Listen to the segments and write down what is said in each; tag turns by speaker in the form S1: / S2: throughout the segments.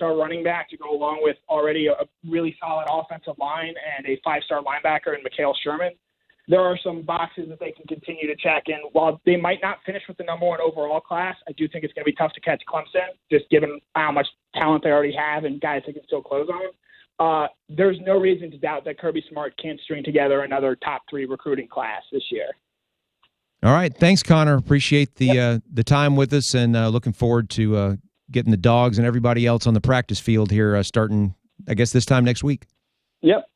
S1: 5-star running back to go along with already a really solid offensive line and a 5-star linebacker in Mikhail Sherman. There are some boxes that they can continue to check. And while they might not finish with the number 1 overall class, I do think it's going to be tough to catch Clemson, just given how much talent they already have and guys they can still close on. There's no reason to doubt that Kirby Smart can't string together another top 3 recruiting class this year.
S2: All right. Thanks, Connor. Appreciate the time with us, and looking forward to getting the Dogs and everybody else on the practice field here starting, I guess, this time next week.
S1: Yep.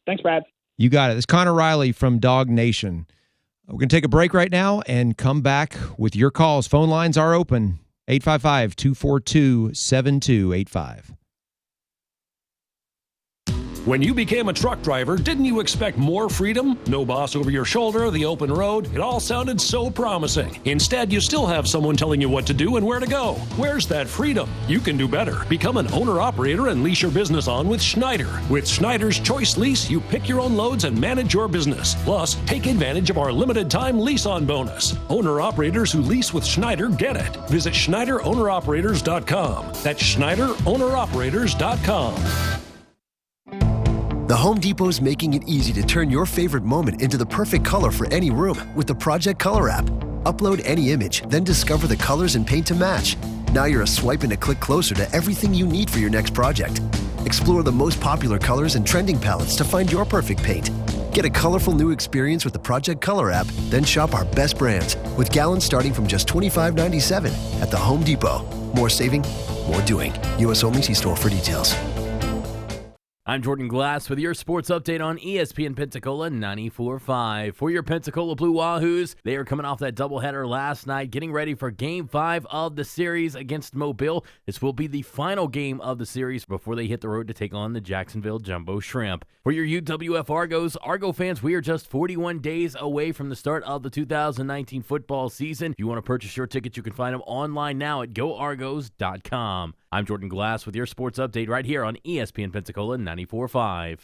S1: Thanks, Brad.
S2: You got it. It's Connor Riley from Dog Nation. We're going to take a break right now and come back with your calls. Phone lines are open, 855-242-7285.
S3: When you became a truck driver, didn't you expect more freedom? No boss over your shoulder, the open road. It all sounded so promising. Instead, you still have someone telling you what to do and where to go. Where's that freedom? You can do better. Become an owner-operator and lease your business on with Schneider. With Schneider's Choice Lease, you pick your own loads and manage your business. Plus, take advantage of our limited-time lease-on bonus. Owner-operators who lease with Schneider get it. Visit SchneiderOwneroperators.com. That's SchneiderOwneroperators.com.
S4: The Home Depot's making it easy to turn your favorite moment into the perfect color for any room with the Project Color app. Upload any image, then discover the colors and paint to match. Now you're a swipe and a click closer to everything you need for your next project. Explore the most popular colors and trending palettes to find your perfect paint. Get a colorful new experience with the Project Color app, then shop our best brands with gallons starting from just $25.97 at the Home Depot. More saving, more doing. U.S. only. See store for details.
S5: I'm Jordan Glass with your sports update on ESPN Pensacola 94.5. For your Pensacola Blue Wahoos, they are coming off that doubleheader last night, getting ready for Game 5 of the series against Mobile. This will be the final game of the series before they hit the road to take on the Jacksonville Jumbo Shrimp. For your UWF Argos, Argo fans, we are just 41 days away from the start of the 2019 football season. If you want to purchase your tickets, you can find them online now at goargos.com. I'm Jordan Glass with your sports update right here on ESPN Pensacola 94.5.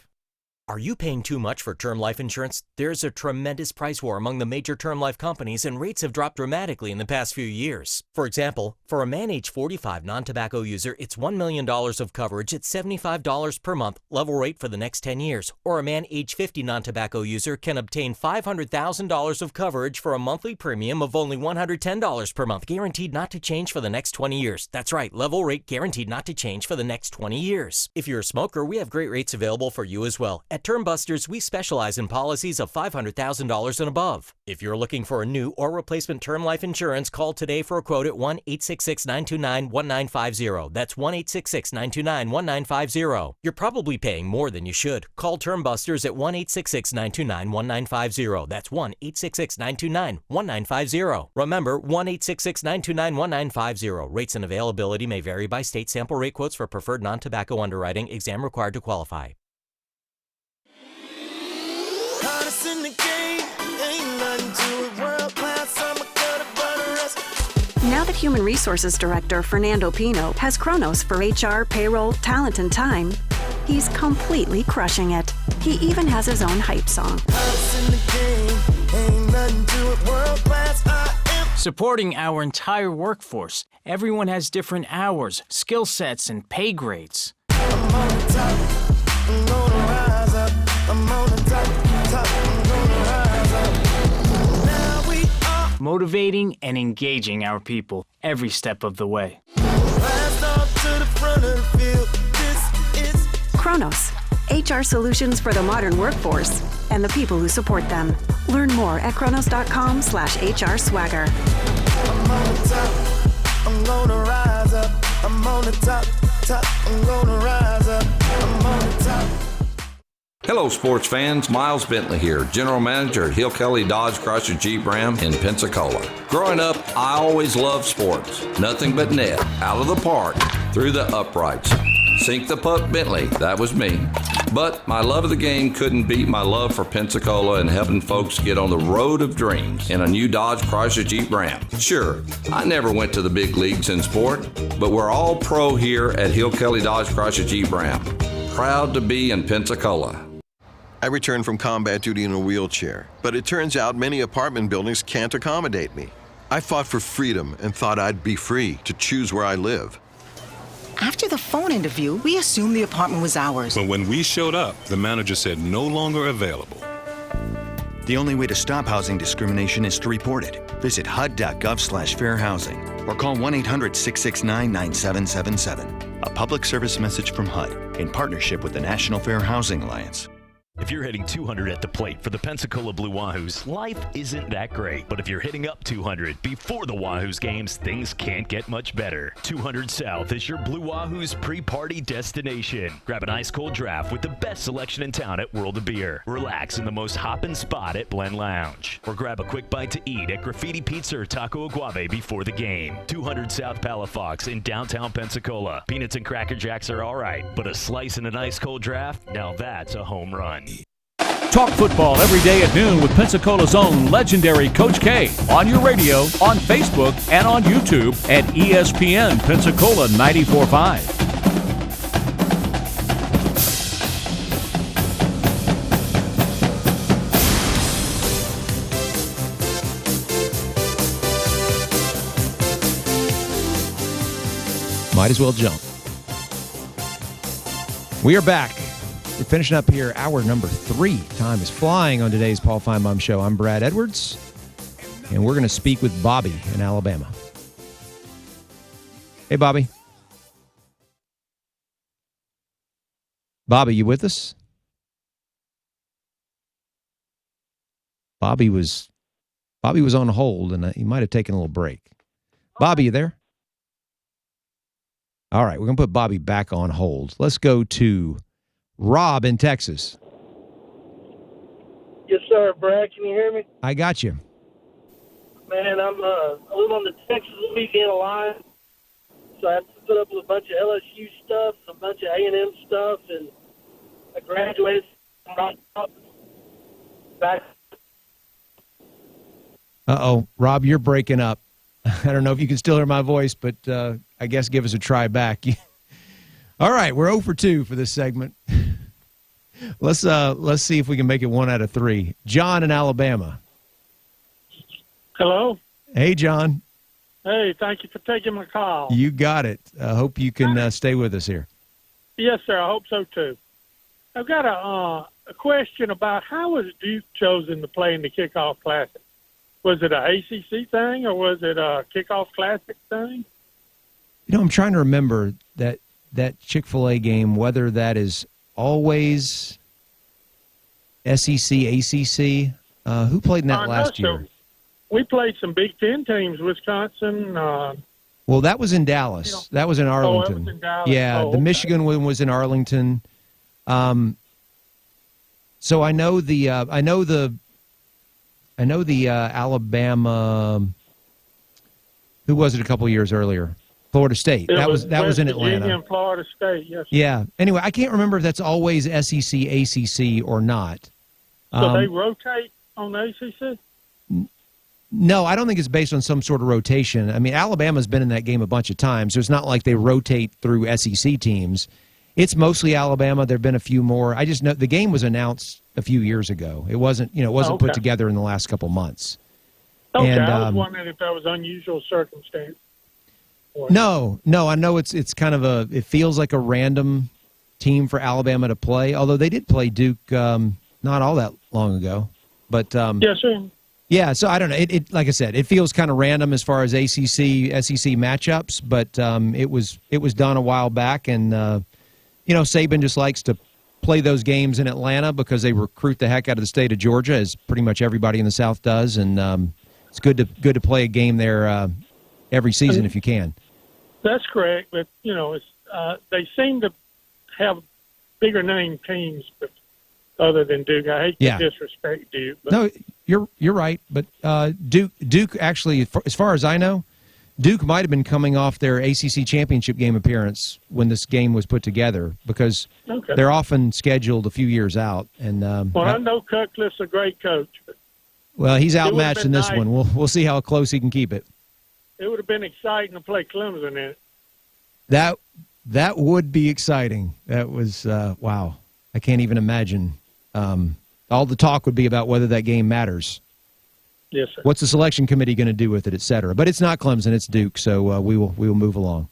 S6: Are you paying too much for term life insurance? There's a tremendous price war among the major term life companies, and rates have dropped dramatically in the past few years. For example, for a man age 45 non-tobacco user, it's $1 million of coverage at $75 per month, level rate for the next 10 years. Or a man age 50 non-tobacco user can obtain $500,000 of coverage for a monthly premium of only $110 per month, guaranteed not to change for the next 20 years. That's right, level rate guaranteed not to change for the next 20 years. If you're a smoker, we have great rates available for you as well. At Term Busters, we specialize in policies of $500,000 and above. If you're looking for a new or replacement term life insurance, call today for a quote at 1-866-929-1950. That's 1-866-929-1950. You're probably paying more than you should. Call Term Busters at 1-866-929-1950. That's 1-866-929-1950. Remember, 1-866-929-1950. Rates and availability may vary by state. Sample rate quotes for preferred non-tobacco underwriting. Exam required to qualify.
S7: Now that Human Resources Director Fernando Pino has Kronos for HR, payroll, talent, and time, he's completely crushing it. He even has his own hype song.
S8: Supporting our entire workforce. Everyone has different hours, skill sets, and pay grades.
S9: I'm on the top, I'm gonna rise up. I'm on the top, I'm gonna rise up. Now we are
S8: motivating and engaging our people every step of the way.
S9: rise up to the front of the field. This is
S7: Kronos, HR solutions for the modern workforce and the people who support them. Learn more at kronos.com/HR swagger.
S9: I'm on the top, I'm gonna rise up. I'm on the top, I'm gonna rise up. I'm on the top.
S10: Hello, sports fans. Miles Bentley here, General Manager at Hill Kelly Dodge Chrysler Jeep Ram in Pensacola. Growing up, I always loved sports. Nothing but net, out of the park, through the uprights. Sink the puck Bentley, that was me. But my love of the game couldn't beat my love for Pensacola and helping folks get on the road of dreams in a new Dodge Chrysler Jeep Ram. Sure, I never went to the big leagues in sport, but we're all pro here at Hill Kelly Dodge Chrysler Jeep Ram. Proud to be in Pensacola.
S11: I returned from combat duty in a wheelchair, but it turns out many apartment buildings can't accommodate me. I fought for freedom and thought I'd be free to choose where I live.
S12: After the phone interview, we assumed the apartment was ours.
S13: But when we showed up, the manager said no longer available.
S14: The only way to stop housing discrimination is to report it. Visit HUD.gov/fair housing or call 1-800-669-9777. A public service message from HUD in partnership with the National Fair Housing Alliance.
S15: If you're hitting 200 at the plate for the Pensacola Blue Wahoos, life isn't that great. But if you're hitting up 200 before the Wahoos games, things can't get much better. 200 South is your Blue Wahoos pre-party destination. Grab an ice-cold draft with the best selection in town at World of Beer. Relax in the most hoppin' spot at Blend Lounge. Or grab a quick bite to eat at Graffiti Pizza or Taco Aguave before the game. 200 South Palafox in downtown Pensacola. Peanuts and Cracker Jacks are all right, but a slice and an ice-cold draft, now that's a home run.
S3: Talk football every day at noon with Pensacola's own legendary Coach K on your radio, on Facebook, and on YouTube at ESPN Pensacola 945.
S2: Might as well jump. We are back. We're finishing up here, hour number 3. Time is flying on today's Paul Feinbaum Show. I'm Brad Edwards, and we're going to speak with Bobby in Alabama. Hey, Bobby. Bobby, you with us? Bobby was on hold, and he might have taken a little break. Bobby, you there? All right, we're going to put Bobby back on hold. Let's go to Rob in Texas.
S16: Yes, sir, Brad. Can you hear me?
S2: I got you.
S16: Man, I live on the Texas-Louisiana line, so I have to put up with a bunch of LSU stuff, a bunch of A&M stuff, and I graduated back.
S2: Uh-oh, Rob, you're breaking up. I don't know if you can still hear my voice, but I guess give us a try back. All right, we're 0 for 2 for this segment. Let's see if we can make it 1 out of 3. John in Alabama.
S17: Hello.
S2: Hey, John.
S17: Hey, thank you for taking my call.
S2: You got it. I hope you can stay with us here.
S17: Yes, sir. I hope so too. I've got a question about how was Duke chosen to play in the Kickoff Classic? Was it an ACC thing or was it a Kickoff Classic thing?
S2: You know, I'm trying to remember that Chick-fil-A game, whether that is always SEC, ACC. Who played in that last year?
S17: We played some Big Ten teams, Wisconsin.
S2: Well, that was in Dallas. That was in Arlington.
S17: Oh, that was in Dallas.
S2: Yeah,
S17: the
S2: Michigan one was in Arlington. So I know the Alabama. Who was it a couple years earlier? Florida State. That was in Atlanta.
S17: Virginia and Florida State. Yes.
S2: Yeah. Anyway, I can't remember if that's always SEC, ACC, or not.
S17: So they rotate on the ACC?
S2: No, I don't think it's based on some sort of rotation. I mean, Alabama's been in that game a bunch of times, so it's not like they rotate through SEC teams. It's mostly Alabama. There have been a few more. I just know the game was announced a few years ago. It wasn't put together in the last couple months.
S17: Okay,
S2: and,
S17: I was wondering if that was unusual circumstance.
S2: No, I know it's kind of it feels like a random team for Alabama to play, although they did play Duke not all that long ago. But
S17: yes, sir.
S2: Yeah, so I don't know. It like I said, it feels kind of random as far as ACC, SEC matchups, but it was done a while back, and Saban just likes to play those games in Atlanta because they recruit the heck out of the state of Georgia, as pretty much everybody in the South does, and it's good to play a game there every season if you can.
S17: That's correct, but they seem to have bigger name teams, but other than Duke. I hate to disrespect Duke. But.
S2: No, you're right, but Duke actually, as far as I know, Duke might have been coming off their ACC championship game appearance when this game was put together because they're often scheduled a few years out. And
S17: I know Cutcliffe's a great coach. But
S2: well, he's outmatched in this one. We'll see how close he can keep it.
S17: It would have been exciting to play Clemson in it.
S2: That would be exciting. That was wow. I can't even imagine. All the talk would be about whether that game matters.
S17: Yes, sir.
S2: What's the selection committee going to do with it, et cetera? But it's not Clemson, it's Duke, so we will move along.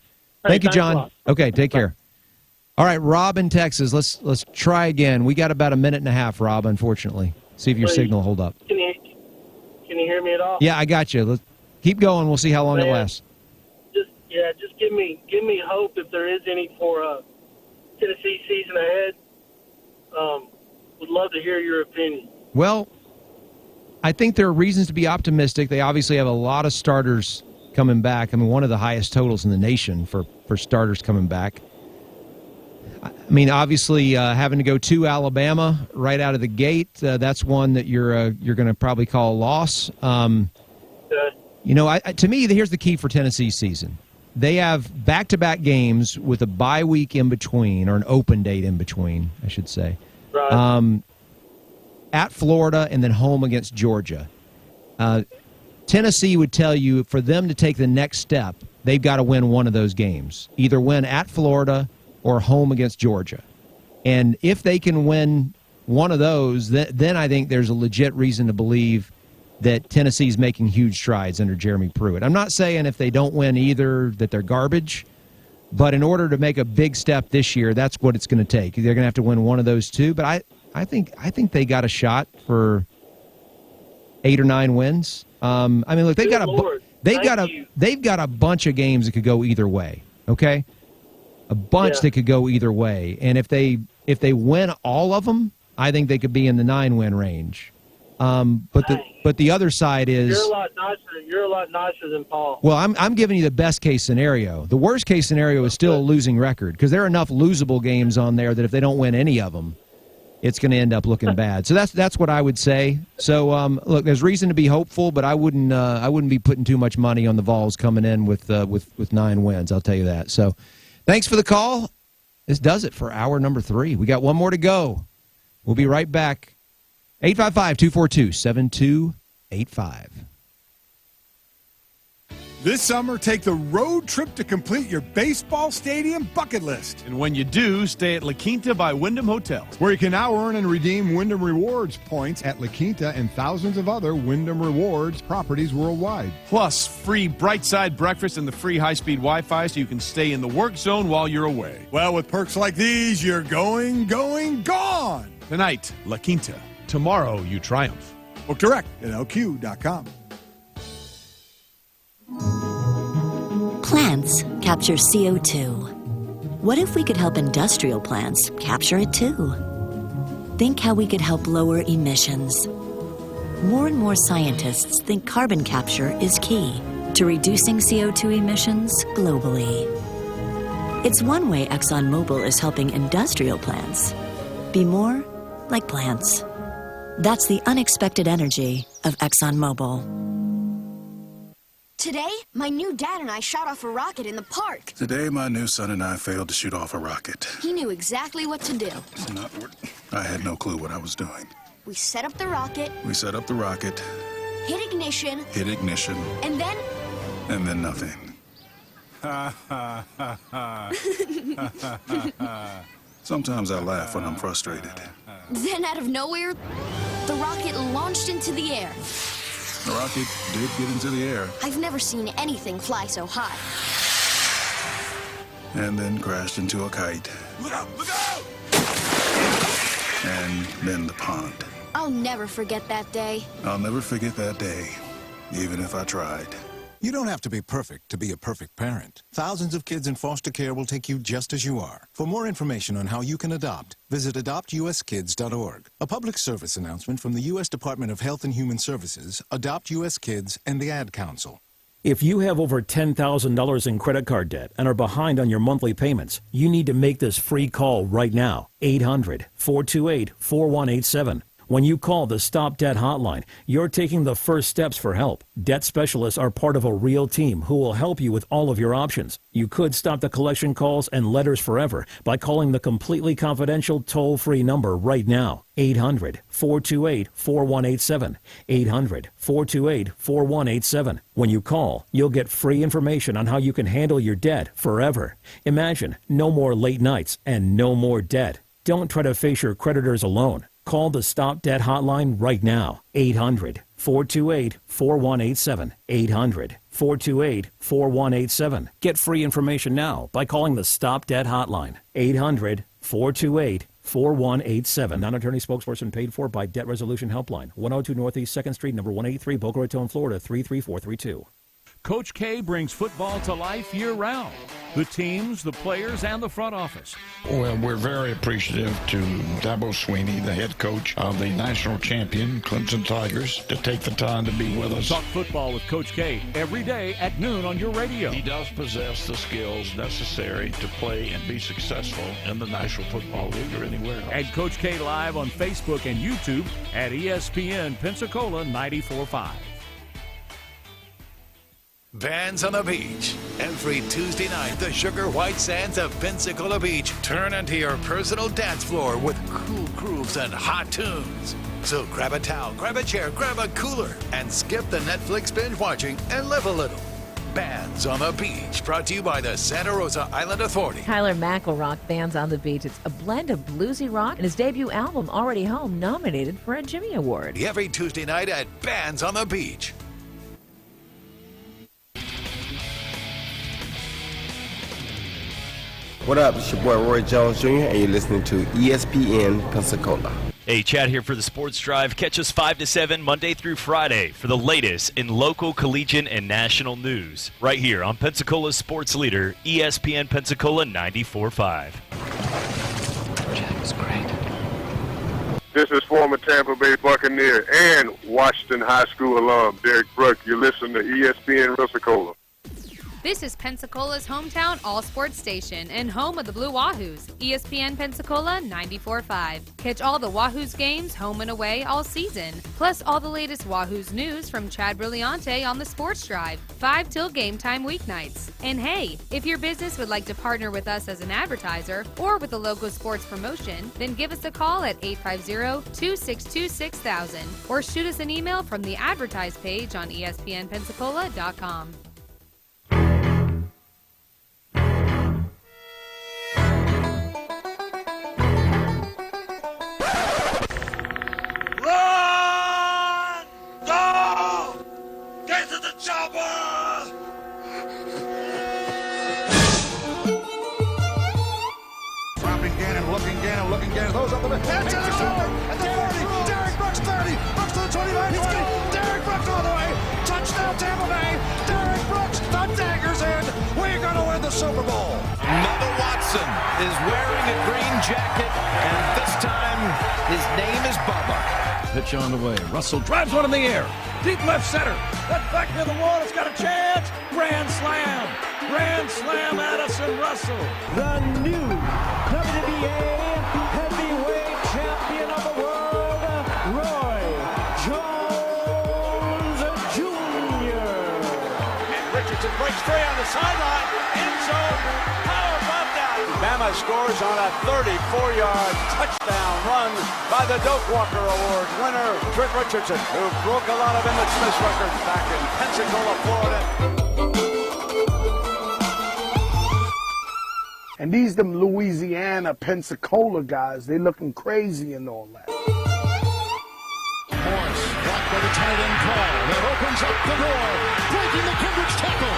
S2: Thank you,
S17: thanks a
S2: John.
S17: lot.
S2: Okay, take care. All right, Rob in Texas. Let's try again. We got about a minute and a half, Rob, unfortunately. See if your signal hold up.
S16: Can you hear me at all?
S2: Yeah, I got you. Let's keep going. We'll see how long it lasts.
S16: Just give me hope if there is any for Tennessee season ahead. Would love to hear your opinion.
S2: Well, I think there are reasons to be optimistic. They obviously have a lot of starters coming back. I mean, one of the highest totals in the nation for starters coming back. I mean, obviously, having to go to Alabama right out of the gate, that's one that you're going to probably call a loss. You know, to me, here's the key for Tennessee's season. They have back-to-back games with a bye week in between, or an open date in between, I should say. Right. At Florida and then home against Georgia. Tennessee would tell you for them to take the next step, they've got to win one of those games. Either win at Florida or home against Georgia. And if they can win one of those, then I think there's a legit reason to believe that Tennessee's making huge strides under Jeremy Pruitt. I'm not saying if they don't win either that they're garbage, but in order to make a big step this year, that's what it's going to take. They're going to have to win one of those two. But I think they got a shot for 8 or 9 wins. I mean, look, they've got a bunch of games that could go either way. Okay, a bunch that could go either way. And if they win all of them, I think they could be in the 9-win range. But the other side is
S16: you're a lot nicer than Paul.
S2: Well, I'm giving you the best case scenario. The worst case scenario is still a losing record because there are enough losable games on there that if they don't win any of them, it's going to end up looking bad. So that's what I would say. So look, there's reason to be hopeful, but I wouldn't be putting too much money on the Vols coming in with 9 wins. I'll tell you that. So thanks for the call. This does it for hour number 3. We got one more to go. We'll be right back. 855-242-7285.
S18: This summer, take the road trip to complete your baseball stadium bucket list.
S19: And when you do, stay at La Quinta by Wyndham Hotel,
S18: where you can now earn and redeem Wyndham Rewards points at La Quinta and thousands of other Wyndham Rewards properties worldwide.
S19: Plus, free bright side breakfast and the free high-speed Wi-Fi so you can stay in the work zone while you're away.
S18: Well, with perks like these, you're going, gone.
S19: Tonight, La Quinta. Tomorrow, you triumph.
S18: Book direct at LQ.com.
S20: Plants capture CO2. What if we could help industrial plants capture it too? Think how we could help lower emissions. More and more scientists think carbon capture is key to reducing CO2 emissions globally. It's one way ExxonMobil is helping industrial plants be more like plants. That's the unexpected energy of ExxonMobil.
S21: Today, my new dad and I shot off a rocket in the park.
S22: Today, my new son and I failed to shoot off a rocket.
S21: He knew exactly what to do.
S22: I had no clue what I was doing.
S21: We set up the rocket. Hit ignition. And then...
S22: And then nothing. Sometimes I laugh when I'm frustrated.
S21: Then out of nowhere, the rocket launched into the air.
S22: The rocket did get into the air.
S21: I've never seen anything fly so high.
S22: And then crashed into a kite.
S18: Look out! Look out!
S22: And then the pond.
S21: I'll never forget that day.
S22: I'll never forget that day, even if I tried.
S23: You don't have to be perfect to be a perfect parent. Thousands of kids in foster care will take you just as you are. For more information on how you can adopt, visit adoptuskids.org. A public service announcement from the U.S. Department of Health and Human Services, Adopt U.S. Kids, and the Ad Council.
S24: If you have over $10,000 in credit card debt and are behind on your monthly payments, you need to make this free call right now. 800-428-4187. When you call the Stop Debt Hotline, you're taking the first steps for help. Debt specialists are part of a real team who will help you with all of your options. You could stop the collection calls and letters forever by calling the completely confidential toll-free number right now. 800-428-4187. 800-428-4187. When you call, you'll get free information on how you can handle your debt forever. Imagine no more late nights and no more debt. Don't try to face your creditors alone. Call the Stop Debt Hotline right now. 800-428-4187. 800-428-4187. 800-428-4187. Get free information now by calling the Stop Debt Hotline. 800-428-4187. Non-attorney spokesperson paid for by Debt Resolution Helpline. 102 Northeast 2nd Street, number 183, Boca Raton, Florida, 33432.
S19: Coach K brings football to life year-round. The teams, the players, and the front office.
S1: Well, we're very appreciative to Dabo Swinney, the head coach of the national champion Clemson Tigers, to take the time to be with us.
S19: Talk football with Coach K every day at noon on your radio.
S1: He does possess the skills necessary to play and be successful in the National Football League or anywhere else.
S19: And Coach K live on Facebook and YouTube at ESPN Pensacola 945.
S4: Bands on the Beach. Every Tuesday night, the sugar white sands of Pensacola Beach turn into your personal dance floor with cool grooves and hot tunes. So grab a towel, grab a chair, grab a cooler, and skip the Netflix binge watching and live a little. Bands on the Beach, brought to you by the Santa Rosa Island Authority.
S5: Tyler Mack will rock Bands on the Beach. It's a blend of bluesy rock and his debut album, Already Home, nominated for a Jimmy Award.
S4: Every Tuesday night at Bands on the Beach.
S6: What up? It's your boy Roy Jones Jr. and you're listening to ESPN Pensacola.
S15: Hey, Chad here for the Sports Drive. Catch us 5 to 7 Monday through Friday for the latest in local, collegiate, and national news. Right here on Pensacola's sports leader, ESPN Pensacola 94.5.
S25: Chad was great.
S26: This is former Tampa Bay Buccaneer and Washington High School alum Derek Brooks. You're listening to ESPN Pensacola.
S27: This is Pensacola's hometown all-sports station and home of the Blue Wahoos, ESPN Pensacola 94.5. Catch all the Wahoos games home and away all season, plus all the latest Wahoos news from Chad Brillante on the Sports Drive, 5 till game time weeknights. And hey, if your business would like to partner with us as an advertiser or with a local sports promotion, then give us a call at 850-262-6000 or shoot us an email from the advertise page on ESPNpensacola.com.
S9: Those up the middle. And to the 40, at the 40. Derek Brooks 30. Brooks to the 25. He's good. Derek Brooks all the way. Touchdown Tampa Bay. Derek Brooks, the dagger's in. We're going to win the Super Bowl.
S28: Bubba Watson is wearing a green jacket, and this time his name is Bubba.
S19: Pitch on the way. Russell drives one in the air. Deep left center. That's back near the wall. It's got a chance. Grand slam. Grand slam, Addison Russell.
S9: The new WNBA heavyweight champion of the world, Roy Jones Jr.
S28: And Richardson breaks free on the sideline. End zone. How about that? Bama scores on a 34-yard touchdown run by the Doak Walker Award winner, Trick Richardson, who broke a lot of Emmett Smith's records back in Pensacola, Florida.
S29: And these them Louisiana, Pensacola guys, they looking crazy and all that.
S9: Morris, blocked by the tight end call. That opens up the door. Breaking the coverage tackle.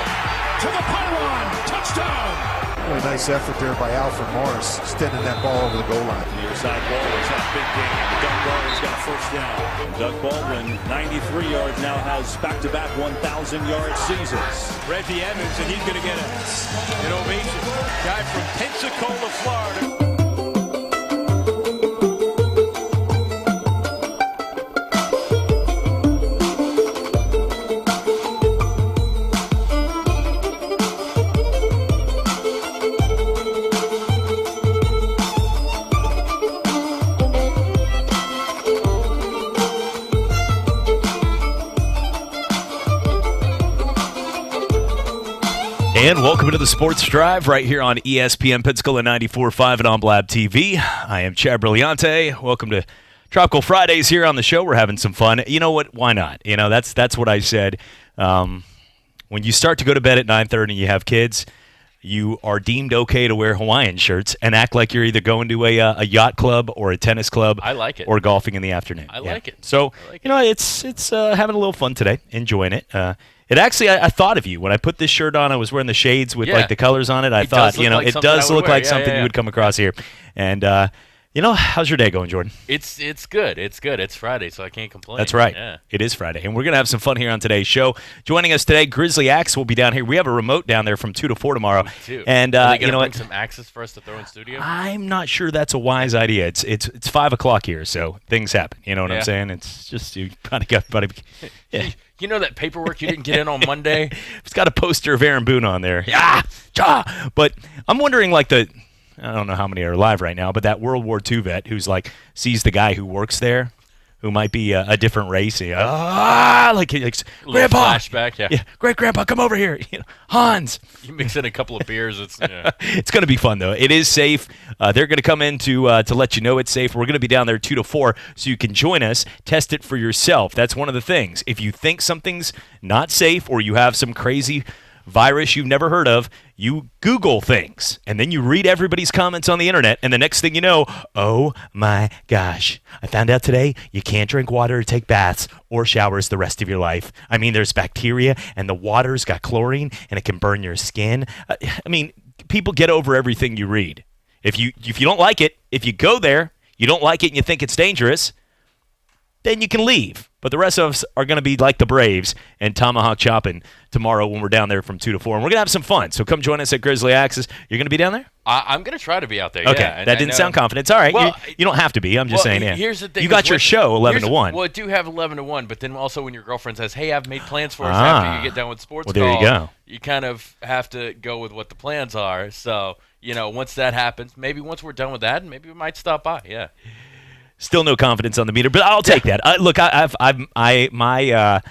S9: To the pylon. Touchdown.
S30: Really nice effort there by Alfred Morris, extending that ball over the goal line.
S31: Near side ball is that big game. Doug Baldwin's got a first down. And Doug Baldwin, 93 yards, now has back-to-back 1,000-yard seasons.
S28: Reggie Evans, and he's going to get an ovation. Guy from Pensacola, Florida.
S15: And welcome to the Sports Drive right here on ESPN Pensacola 94.5 and on Blab TV. I am Chad Brillante. Welcome to Tropical Fridays here on the show. We're having some fun. You know what? Why not? You know, that's what I said. When you start to go to bed at 9:30 and you have kids, you are deemed okay to wear Hawaiian shirts and act like you're either going to a yacht club or a tennis club.
S2: I like it.
S15: Or golfing in the afternoon.
S2: I like it.
S15: So, it's having a little fun today, enjoying it. It actually, I thought of you. When I put this shirt on, I was wearing the shades with the colors on it. I thought, it does look like something you would come across here. And, how's your day going, Jordan?
S2: It's good. It's good. It's Friday, so I can't complain.
S15: That's right.
S2: Yeah.
S15: It is Friday. And we're going to have some fun here on today's show. Joining us today, Grizzly Axe will be down here. We have a remote down there from 2 to 4 tomorrow. And
S2: Are they gonna bring some axes for us to throw in studio?
S15: I'm not sure that's a wise idea. It's 5 o'clock here, so things happen. You know what I'm saying? It's just you kind of got yeah.
S2: You know that paperwork you didn't get in on Monday?
S15: It's got a poster of Aaron Boone on there. Yeah, but I'm wondering, I don't know how many are alive right now, but that World War II vet who's sees the guy who works there, who might be a different race. Grandpa,
S2: flashback,
S15: yeah, great grandpa, come over here, Hans.
S2: You mix in a couple of beers, it's
S15: going to be fun though. It is safe. They're going to come in to let you know it's safe. We're going to be down there 2 to 4, so you can join us, test it for yourself. That's one of the things. If you think something's not safe or you have some crazy virus you've never heard of, you Google things, and then you read everybody's comments on the internet, and the next thing you know, oh my gosh, I found out today you can't drink water or take baths or showers the rest of your life. I mean, there's bacteria, and the water's got chlorine, and it can burn your skin. People get over everything you read. If you don't like it, if you go there, you don't like it, and you think it's dangerous, then you can leave. But the rest of us are going to be like the Braves and tomahawk chopping tomorrow when we're down there from 2 to 4. And we're going to have some fun. So come join us at Grizzly Axes. You're going to be down there?
S2: I'm going to try to be out there,
S15: okay.
S2: yeah.
S15: That didn't sound confident. It's all right.
S2: Well,
S15: you don't have to be. I'm just saying, yeah.
S2: Here's the thing.
S15: You got your show 11 to 1.
S2: Well, I do have 11 to 1, but then also when your girlfriend says, hey, I've made plans for us after you get done with sports
S15: there you go.
S2: You kind of have to go with what the plans are. So, once that happens, maybe once we're done with that, maybe we might stop by, yeah.
S15: Still no confidence on the meter, but I'll take that. Look, my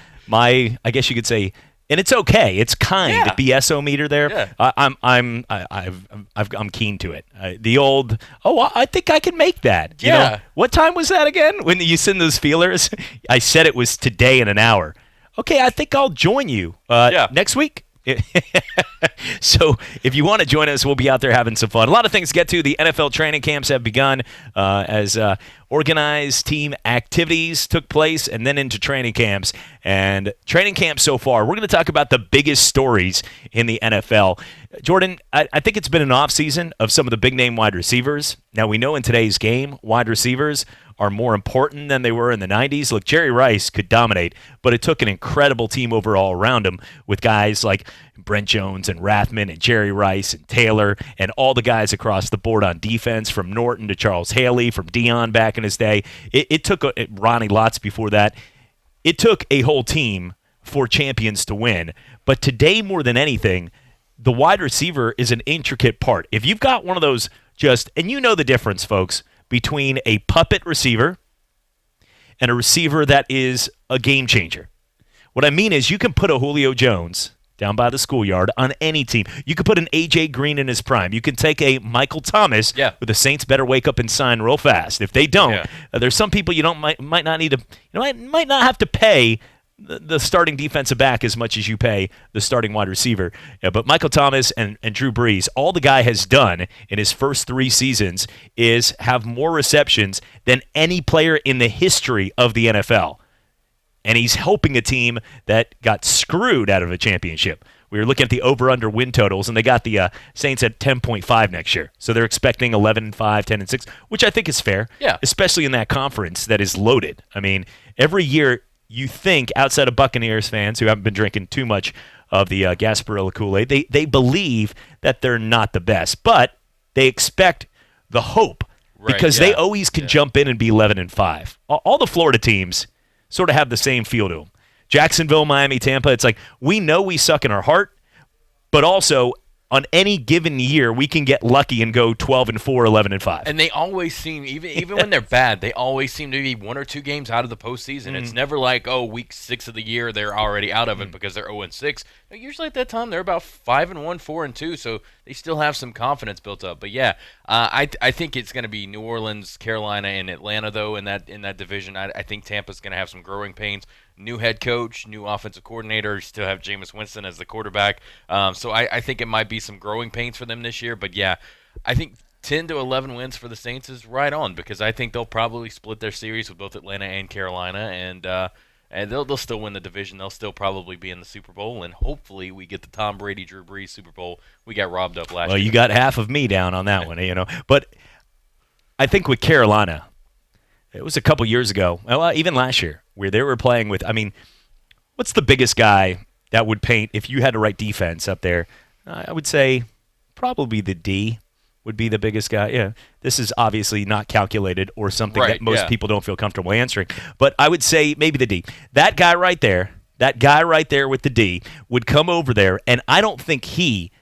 S15: I guess you could say, and it's okay. It's kind BSO meter there.
S2: Yeah.
S15: I'm keen to it. The old I think I can make that.
S2: Yeah.
S15: What time was that again? When you send those feelers, I said it was today in an hour. Okay, I think I'll join you next week. So if you want to join us, we'll be out there having some fun. A lot of things to get to. The NFL training camps have begun as organized team activities took place and then into training camps. And training camps so far, we're going to talk about the biggest stories in the NFL. Jordan, I think it's been an offseason of some of the big-name wide receivers. Now, we know in today's game, wide receivers are more important than they were in the 90s. Look, Jerry Rice could dominate, but it took an incredible team overall around him with guys like Brent Jones and Rathman and Jerry Rice and Taylor and all the guys across the board on defense, from Norton to Charles Haley, from Dion back in his day. It took Ronnie Lotz before that. It took a whole team for champions to win. But today, more than anything, the wide receiver is an intricate part. If you've got one of those and you know the difference, folks, between a puppet receiver and a receiver that is a game changer. What I mean is you can put a Julio Jones down by the schoolyard on any team. You could put an A.J. Green in his prime. You can take a Michael Thomas who the Saints better wake up and sign real fast. If they don't, there's some people might not need to, might not have to pay the starting defensive back as much as you pay the starting wide receiver. Yeah, but Michael Thomas and Drew Brees, all the guy has done in his first 3 seasons is have more receptions than any player in the history of the NFL. And he's helping a team that got screwed out of a championship. We were looking at the over-under win totals, and they got the Saints at 10.5 next year. So they're expecting 11-5, 10-6, which I think is fair, especially in that conference that is loaded. I mean, every year you think, outside of Buccaneers fans who haven't been drinking too much of the Gasparilla Kool-Aid, they believe that they're not the best, but they expect the hope because they always can jump in and be 11-5. All the Florida teams sort of have the same feel to them. Jacksonville, Miami, Tampa, it's like we know we suck in our heart, but also on any given year, we can get lucky and go 12-4, 11-5.
S2: And they always seem, even when they're bad, they always seem to be 1 or 2 games out of the postseason. It's never like, week 6 of the year, they're already out of it because they're 0-6. Usually at that time, they're about 5-1, 4-2, so they still have some confidence built up. But yeah, I think it's going to be New Orleans, Carolina, and Atlanta, though, in that division. I think Tampa's going to have some growing pains. new head coach, new offensive coordinator. You still have Jameis Winston as the quarterback. So I think it might be some growing pains for them this year. But, yeah, I think 10 to 11 wins for the Saints is right on because I think they'll probably split their series with both Atlanta and Carolina, and they'll still win the division. They'll still probably be in the Super Bowl, and hopefully we get the Tom Brady, Drew Brees Super Bowl. We got robbed up last year.
S3: Well, you got half of me down on that one, But I think with Carolina, it was a couple years ago, well, even last year, where they were playing with, what's the biggest guy that would paint, if you had to write defense up there? I would say probably the D would be the biggest guy. Yeah, this is obviously not calculated or something that most people don't feel comfortable answering. But I would say maybe the D. That guy right there with the D would come over there, and I don't think he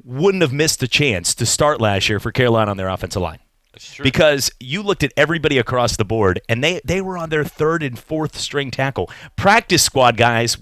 S3: wouldn't have missed the chance to start last year for Carolina on their offensive line.
S2: That's true.
S3: Because you looked at everybody across the board, and they were on their third and fourth string tackle. Practice squad guys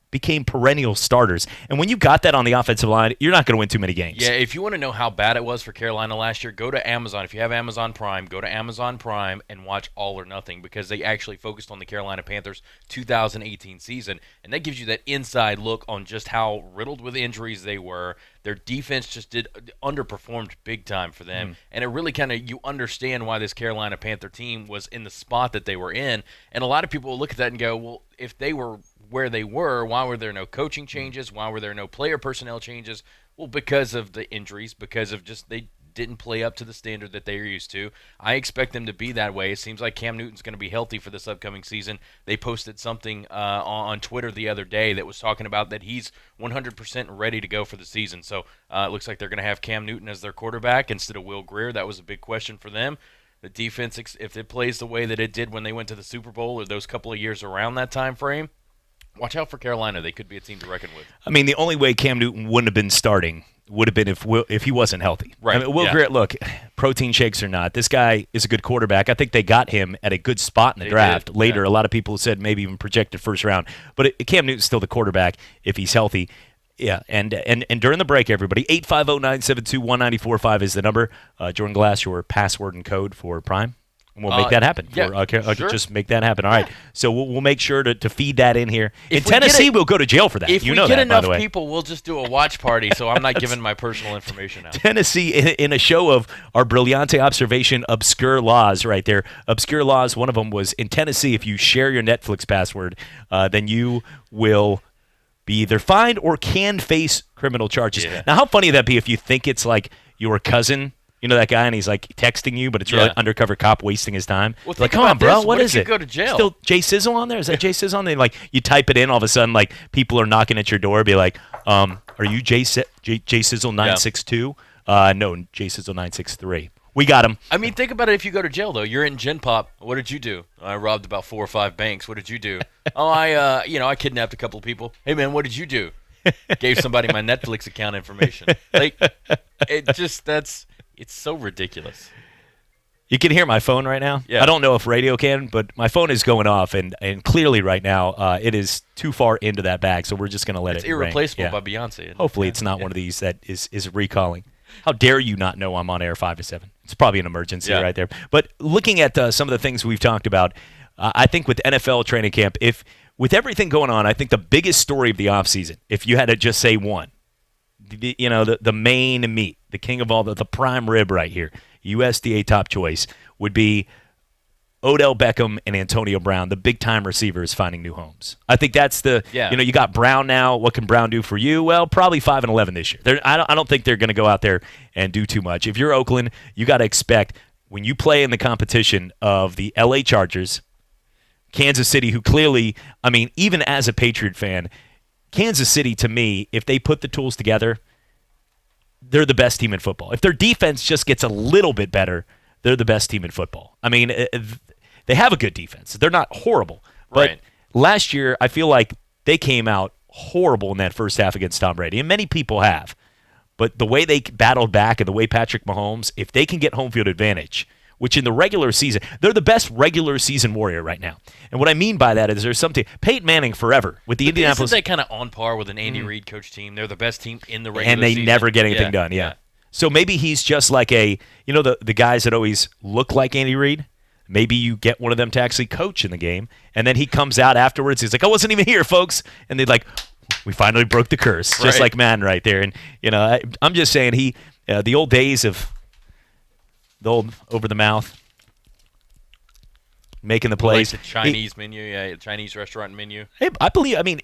S3: became perennial starters. And when you got that on the offensive line, you're not going to win too many games.
S2: Yeah, if you want to know how bad it was for Carolina last year, go to Amazon. If you have Amazon Prime, go to Amazon Prime and watch All or Nothing because they actually focused on the Carolina Panthers 2018 season, and that gives you that inside look on just how riddled with injuries they were. Their defense just underperformed big time for them, and it really kind of you understand why this Carolina Panther team was in the spot that they were in. And a lot of people will look at that and go, well, if they were where they were, why were there no coaching changes? Why were there no player personnel changes? Well, because of the injuries, because of just they didn't play up to the standard that they were used to. I expect them to be that way. It seems like Cam Newton's going to be healthy for this upcoming season. They posted something on Twitter the other day that was talking about that he's 100% ready to go for the season. So it looks like they're going to have Cam Newton as their quarterback instead of Will Grier. That was a big question for them. The defense, if it plays the way that it did when they went to the Super Bowl or those couple of years around that time frame, watch out for Carolina. They could be a team to reckon with.
S3: I mean, the only way Cam Newton wouldn't have been starting would have been if he wasn't healthy.
S2: Right.
S3: I mean, Will Grier, look, protein shakes or not, this guy is a good quarterback. I think they got him at a good spot in the draft. Later, a lot of people said maybe even projected first round. But Cam Newton's still the quarterback if he's healthy. Yeah, and during the break, everybody, 850-972-1945 is the number. Jordan Glass, your password and code for Prime. We'll make that happen.
S2: Yeah,
S3: sure. Just make that happen. All right. So we'll make sure to feed that in here. In Tennessee, we'll go to jail for that.
S2: If
S3: you
S2: we
S3: know
S2: get
S3: that,
S2: enough
S3: by the way.
S2: people, we'll just do a watch party, so I'm not giving my personal information out.
S3: Tennessee, in a show of our Brillante observation, obscure laws right there. Obscure laws, one of them was in Tennessee, if you share your Netflix password, then you will be either fined or can face criminal charges.
S2: Yeah.
S3: Now, how funny would that be if you think it's like your cousin, you know that guy, and he's like texting you, but it's really undercover cop wasting his time.
S2: Well,
S3: like, come on, bro, what is it?
S2: Go to jail?
S3: Still Jay Sizzle on there? Is that Jay Sizzle on there? Like, you type it in, all of a sudden, like, people are knocking at your door, be like, are you Jay Sizzle 962? No, Jay Sizzle 963. We got him.
S2: I mean, think about it. If you go to jail, though, you're in Gen Pop. What did you do? I robbed about 4 or 5 banks. What did you do? I kidnapped a couple of people. Hey, man, what did you do? Gave somebody my Netflix account information. Like, it's so ridiculous.
S3: You can hear my phone right now.
S2: Yeah.
S3: I don't know if radio can, but my phone is going off, and clearly right now it is too far into that bag, so we're just going to let it ring.
S2: It's irreplaceable by Beyonce.
S3: Hopefully it's not one of these that is recalling. How dare you not know I'm on air 5 to 7? It's probably an emergency right there. But looking at some of the things we've talked about, I think with NFL training camp, with everything going on, I think the biggest story of the offseason, if you had to just say one, the main meat, the king of all the prime rib right here, USDA top choice, would be Odell Beckham and Antonio Brown, the big-time receivers finding new homes. I think that's you got Brown now. What can Brown do for you? Well, probably 5-11 this year. I don't think they're going to go out there and do too much. If you're Oakland, you got to expect when you play in the competition of the LA Chargers, Kansas City, who clearly, I mean, even as a Patriot fan, Kansas City, to me, if they put the tools together, they're the best team in football. If their defense just gets a little bit better, they're the best team in football. I mean, they have a good defense. They're not horrible. But last year, I feel like they came out horrible in that first half against Tom Brady, and many people have. But the way they battled back and the way Patrick Mahomes, if they can get home field advantage, which in the regular season, they're the best regular season warrior right now. And what I mean by that is there's something. Peyton Manning forever with the Indianapolis.
S2: Isn't they kind of on par with an Andy Reid coach team? They're the best team in the regular season.
S3: And they never get anything done, yeah. So maybe he's just like the guys that always look like Andy Reid. maybe you get one of them to actually coach in the game, and then he comes out afterwards. He's like, I wasn't even here, folks. And they're like, we finally broke the curse, just like man right there. And, I'm just saying the old days of the old over-the-mouth, making the plays.
S2: Like the Chinese menu, the Chinese restaurant menu.
S3: Hey,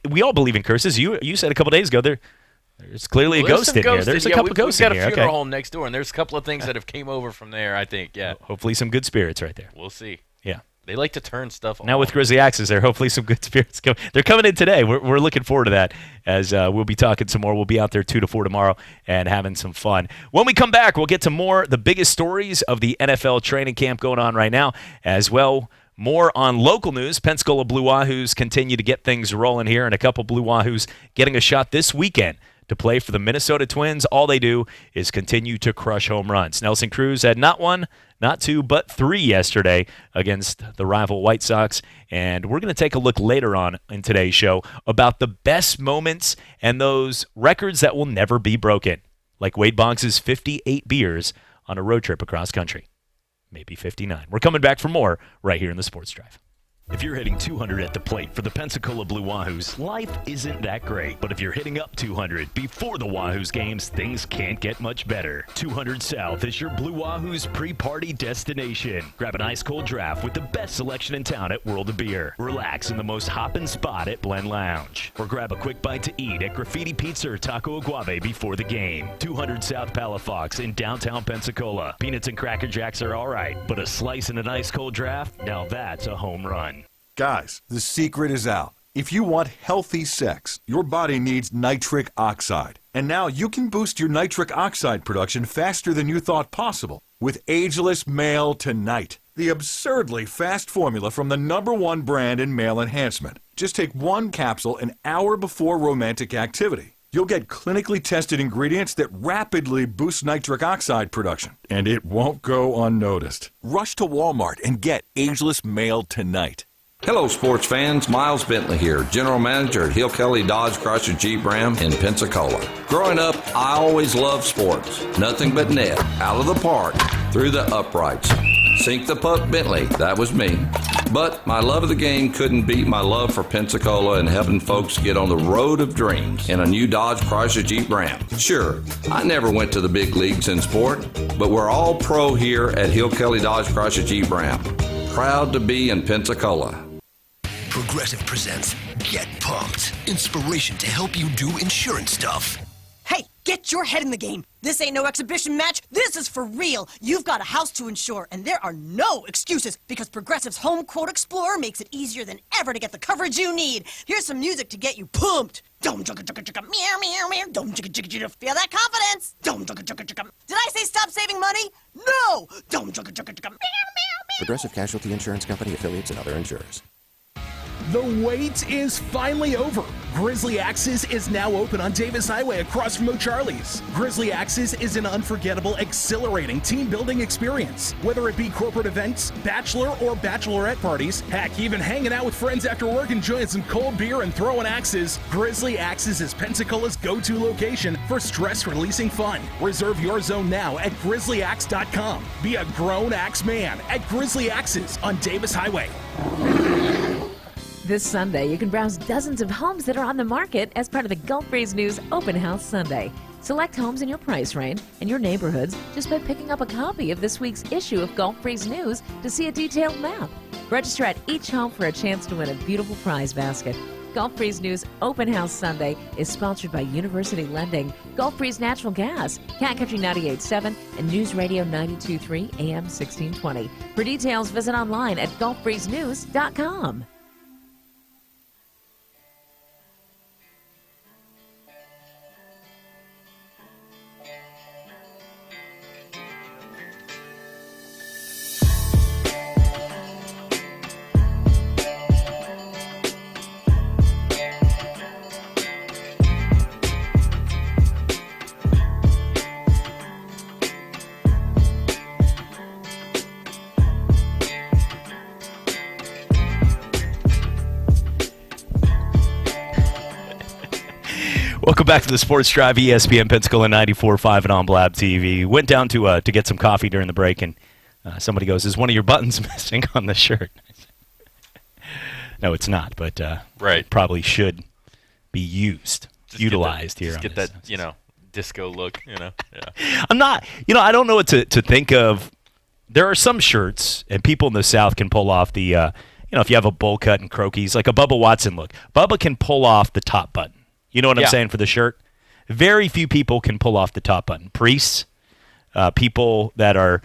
S3: we all believe in curses. You said a couple days ago there's clearly a ghost in here. There's a couple of ghosts in here.
S2: We've got a funeral home next door, and there's a couple of things that have came over from there, I think, yeah.
S3: Hopefully some good spirits right there.
S2: We'll see.
S3: Yeah.
S2: They like to turn stuff on.
S3: Now with Grizzly Axes there, hopefully some good spirits come. They're coming in today. We're looking forward to that as we'll be talking some more. We'll be out there 2 to 4 tomorrow and having some fun. When we come back, we'll get to the biggest stories of the NFL training camp going on right now, as well. More on local news. Pensacola Blue Wahoos continue to get things rolling here, and a couple Blue Wahoos getting a shot this weekend to play for the Minnesota Twins. All they do is continue to crush home runs. Nelson Cruz had not 1, not 2, but 3 yesterday against the rival White Sox. And we're going to take a look later on in today's show about the best moments and those records that will never be broken, like Wade Boggs' 58 beers on a road trip across country. Maybe 59. We're coming back for more right here in the Sports Drive.
S15: If you're hitting 200 at the plate for the Pensacola Blue Wahoos, life isn't that great. But if you're hitting up 200 before the Wahoos games, things can't get much better. 200 South is your Blue Wahoos pre-party destination. Grab an ice-cold draft with the best selection in town at World of Beer. Relax in the most hoppin' spot at Blend Lounge. Or grab a quick bite to eat at Graffiti Pizza or Taco Aguave before the game. 200 South Palafox in downtown Pensacola. Peanuts and Cracker Jacks are all right, but a slice and an ice-cold draft, now that's a home run.
S7: Guys, the secret is out. If you want healthy sex, your body needs nitric oxide. And now you can boost your nitric oxide production faster than you thought possible with Ageless Male Tonight, the absurdly fast formula from the #1 brand in male enhancement. Just take 1 capsule an hour before romantic activity. You'll get clinically tested ingredients that rapidly boost nitric oxide production, and it won't go unnoticed. Rush to Walmart and get Ageless Male Tonight.
S8: Hello, sports fans. Miles Bentley here, General Manager at Hill Kelly Dodge Chrysler Jeep Ram in Pensacola. Growing up, I always loved sports. Nothing but net, out of the park, through the uprights. Sink the puck Bentley, that was me. But my love of the game couldn't beat my love for Pensacola and helping folks get on the road of dreams in a new Dodge Chrysler Jeep Ram. Sure, I never went to the big leagues in sport, but we're all pro here at Hill Kelly Dodge Chrysler Jeep Ram. Proud to be in Pensacola.
S10: Progressive presents Get Pumped. Inspiration to help you do insurance stuff.
S11: Hey, get your head in the game. This ain't no exhibition match. This is for real. You've got a house to insure, and there are no excuses because Progressive's Home Quote Explorer makes it easier than ever to get the coverage you need. Here's some music to get you pumped. Dum chugga chugga chugga meow meow meow. Dum chugga chugga chugga. Feel that confidence? Dum chugga chugga chugga. Did I say stop saving money? No. Dum chugga chugga chugga. Meow meow.
S12: Progressive Casualty Insurance Company, affiliates, and other insurers.
S13: The wait is finally over. Grizzly Axes is now open on Davis Highway across from O'Charlie's. Grizzly Axes is an unforgettable, exhilarating team-building experience. Whether it be corporate events, bachelor or bachelorette parties, heck, even hanging out with friends after work enjoying some cold beer and throwing axes, Grizzly Axes is Pensacola's go-to location for stress-releasing fun. Reserve your zone now at grizzlyaxe.com. Be a grown axe man at Grizzly Axes on Davis Highway.
S5: This Sunday, you can browse dozens of homes that are on the market as part of the Gulf Breeze News Open House Sunday. Select homes in your price range and your neighborhoods just by picking up a copy of this week's issue of Gulf Breeze News to see a detailed map. Register at each home for a chance to win a beautiful prize basket. Gulf Breeze News Open House Sunday is sponsored by University Lending, Gulf Breeze Natural Gas, Cat Country 98.7, and News Radio 92.3 AM 1620. For details, visit online at gulfbreezenews.com.
S3: Welcome back to the Sports Drive, ESPN Pensacola 94.5 and on Blab TV. Went down to get some coffee during the break, and Somebody goes, "Is one of your buttons missing on the shirt?" No, it's not, but it probably should be utilized here.
S2: Just get that, disco look, Yeah.
S3: I'm not, I don't know what to think of. There are some shirts, and people in the South can pull off the, if you have a bowl cut and croquis, like a Bubba Watson look. Bubba can pull off the top button. You know what I'm saying for the shirt? Very few people can pull off the top button. Priests, people that are,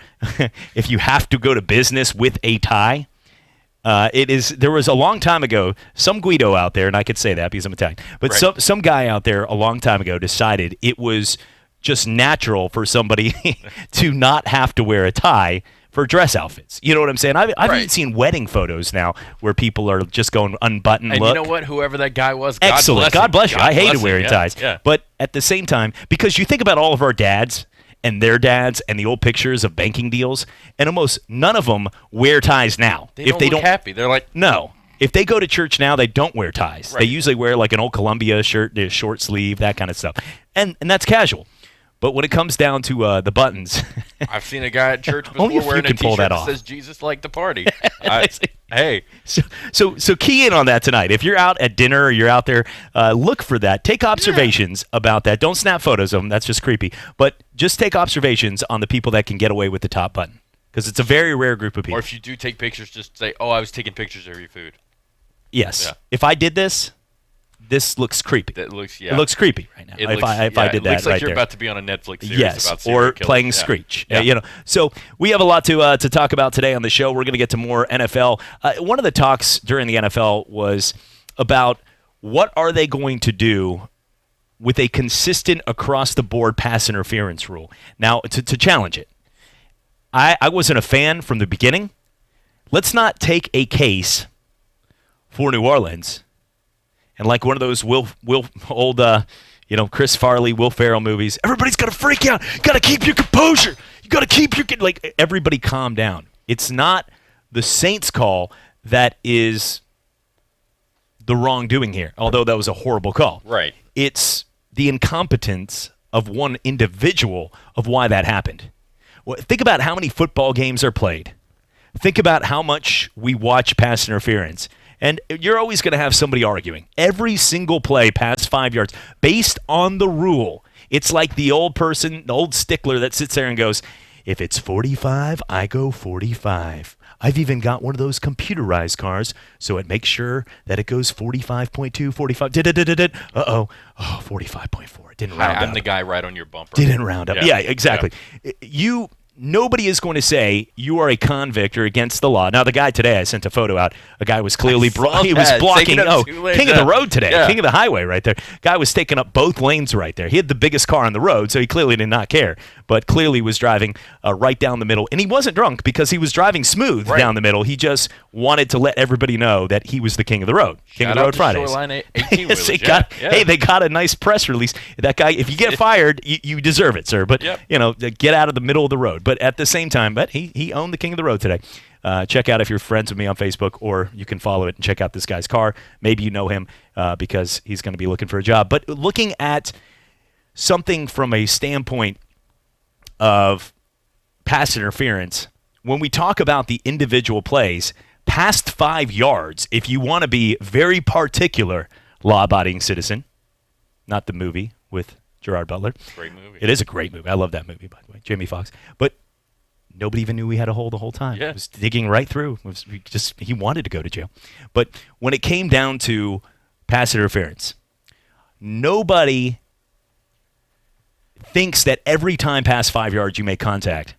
S3: if you have to go to business with a tie, there was a long time ago, some Guido out there, and I could say that because I'm Italian, but some guy out there a long time ago decided it was just natural for somebody to not have to wear a tie for dress outfits. You know what I'm saying? I've even seen wedding photos now where people are just going unbuttoned
S2: and
S3: look.
S2: you know what? Whoever that guy was,
S3: excellent. God bless you. I hated wearing ties.
S2: Yeah.
S3: But at the same time, because you think about all of our dads and their dads and the old pictures of banking deals, and almost none of them wear ties now.
S2: They don't look happy. They're like,
S3: no. If they go to church now, they don't wear ties.
S2: Right.
S3: They usually wear like an old Columbia shirt, short sleeve, that kind of stuff. And that's casual. But when it comes down to the buttons,
S2: I've seen a guy at church before
S3: only if
S2: wearing
S3: you can
S2: a T-shirt
S3: pull that
S2: that
S3: off.
S2: says Jesus liked to party. Hey.
S3: So key in on that tonight. If you're out at dinner or you're out there, look for that. Take observations about that. Don't snap photos of them. That's just creepy. But just take observations on the people that can get away with the top button, because it's a very rare group of people.
S2: Or if you do take pictures, just say, "Oh, I was taking pictures of your food."
S3: Yes.
S2: Yeah.
S3: If I did this looks creepy.
S2: It looks
S3: creepy right now. If I did that,
S2: it looks like
S3: right
S2: you're
S3: there.
S2: about to be on a Netflix series.
S3: Yes,
S2: about serial
S3: or
S2: killers.
S3: playing
S2: Yeah.
S3: Screech.
S2: Yeah.
S3: So we have a lot to talk about today on the show. We're going to get to more NFL. One of the talks during the NFL was about what are they going to do with a consistent across-the-board pass interference rule. Now, to challenge it, I wasn't a fan from the beginning. Let's not take a case for New Orleans and like one of those old Chris Farley, Will Ferrell movies. Everybody's got to freak out. You got to keep your composure. You got to keep your everybody calm down. It's not the Saints call that is the wrongdoing here, although that was a horrible call.
S2: Right.
S3: It's the incompetence of one individual of why that happened. Well, think about how many football games are played. Think about how much we watch pass interference. And you're always going to have somebody arguing. Every single play past 5 yards, based on the rule. It's like the old stickler that sits there and goes, if it's 45, I go 45. I've even got one of those computerized cars, so it makes sure that it goes 45.2, 45. Uh-oh. Oh, 45.4. It didn't round up.
S2: I'm the guy right on your bumper.
S3: Didn't round up. Yeah, exactly. Yeah. Nobody is going to say you are a convict or against the law. Now, the guy today, I sent a photo out. A guy was clearly
S2: he
S3: was blocking. King of the road today.
S2: Yeah.
S3: King of the highway right there. Guy was taking up both lanes right there. He had the biggest car on the road, so he clearly did not care. But clearly was driving right down the middle. And he wasn't drunk because he was driving smooth down the middle. He just wanted to let everybody know that he was the king of the road. King of the road Fridays.
S2: Yes,
S3: hey, they got a nice press release. That guy, if you get fired, you deserve it, sir. But, get out of the middle of the road. But at the same time, he owned the king of the road today. Check out if you're friends with me on Facebook, or you can follow it and check out this guy's car. Maybe you know him because he's going to be looking for a job. But looking at something from a standpoint of pass interference, when we talk about the individual plays, past 5 yards, if you want to be very particular, law-abiding citizen, not the movie with Gerard Butler.
S2: Great movie.
S3: It is a great movie. I love that movie, by the way. Jamie Foxx. But nobody even knew he had a hole the whole time.
S2: Yeah.
S3: He was digging right through. He wanted to go to jail. But when it came down to pass interference, nobody thinks that every time past 5 yards you make contact,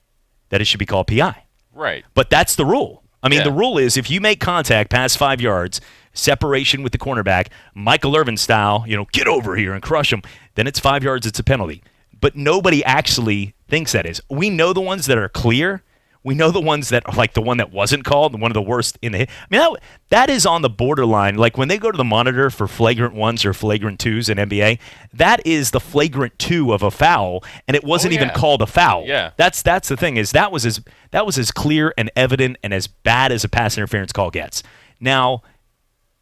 S3: that it should be called PI.
S2: Right.
S3: But that's the rule. I mean, the rule is if you make contact past 5 yards, separation with the cornerback, Michael Irvin style, get over here and crush him, then it's 5 yards, it's a penalty. But nobody actually thinks that is. We know the ones that are clear. We know the ones that are like the one that wasn't called, one of the worst in the hit. I mean, that is on the borderline. Like when they go to the monitor for flagrant ones or flagrant twos in NBA, that is the flagrant two of a foul, and it wasn't even called a foul.
S2: Yeah.
S3: That's the thing is that was as clear and evident and as bad as a pass interference call gets. Now,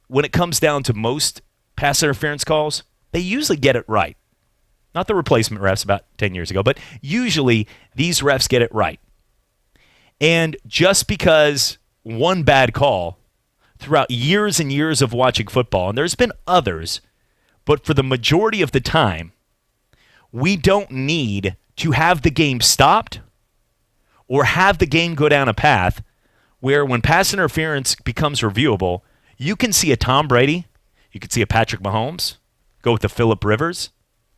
S3: when it comes down to most pass interference calls, they usually get it right. Not the replacement refs about 10 years ago, but usually these refs get it right. And just because one bad call throughout years and years of watching football, and there's been others, but for the majority of the time, we don't need to have the game stopped or have the game go down a path where when pass interference becomes reviewable, you can see a Tom Brady, you can see a Patrick Mahomes, go with a Phillip Rivers,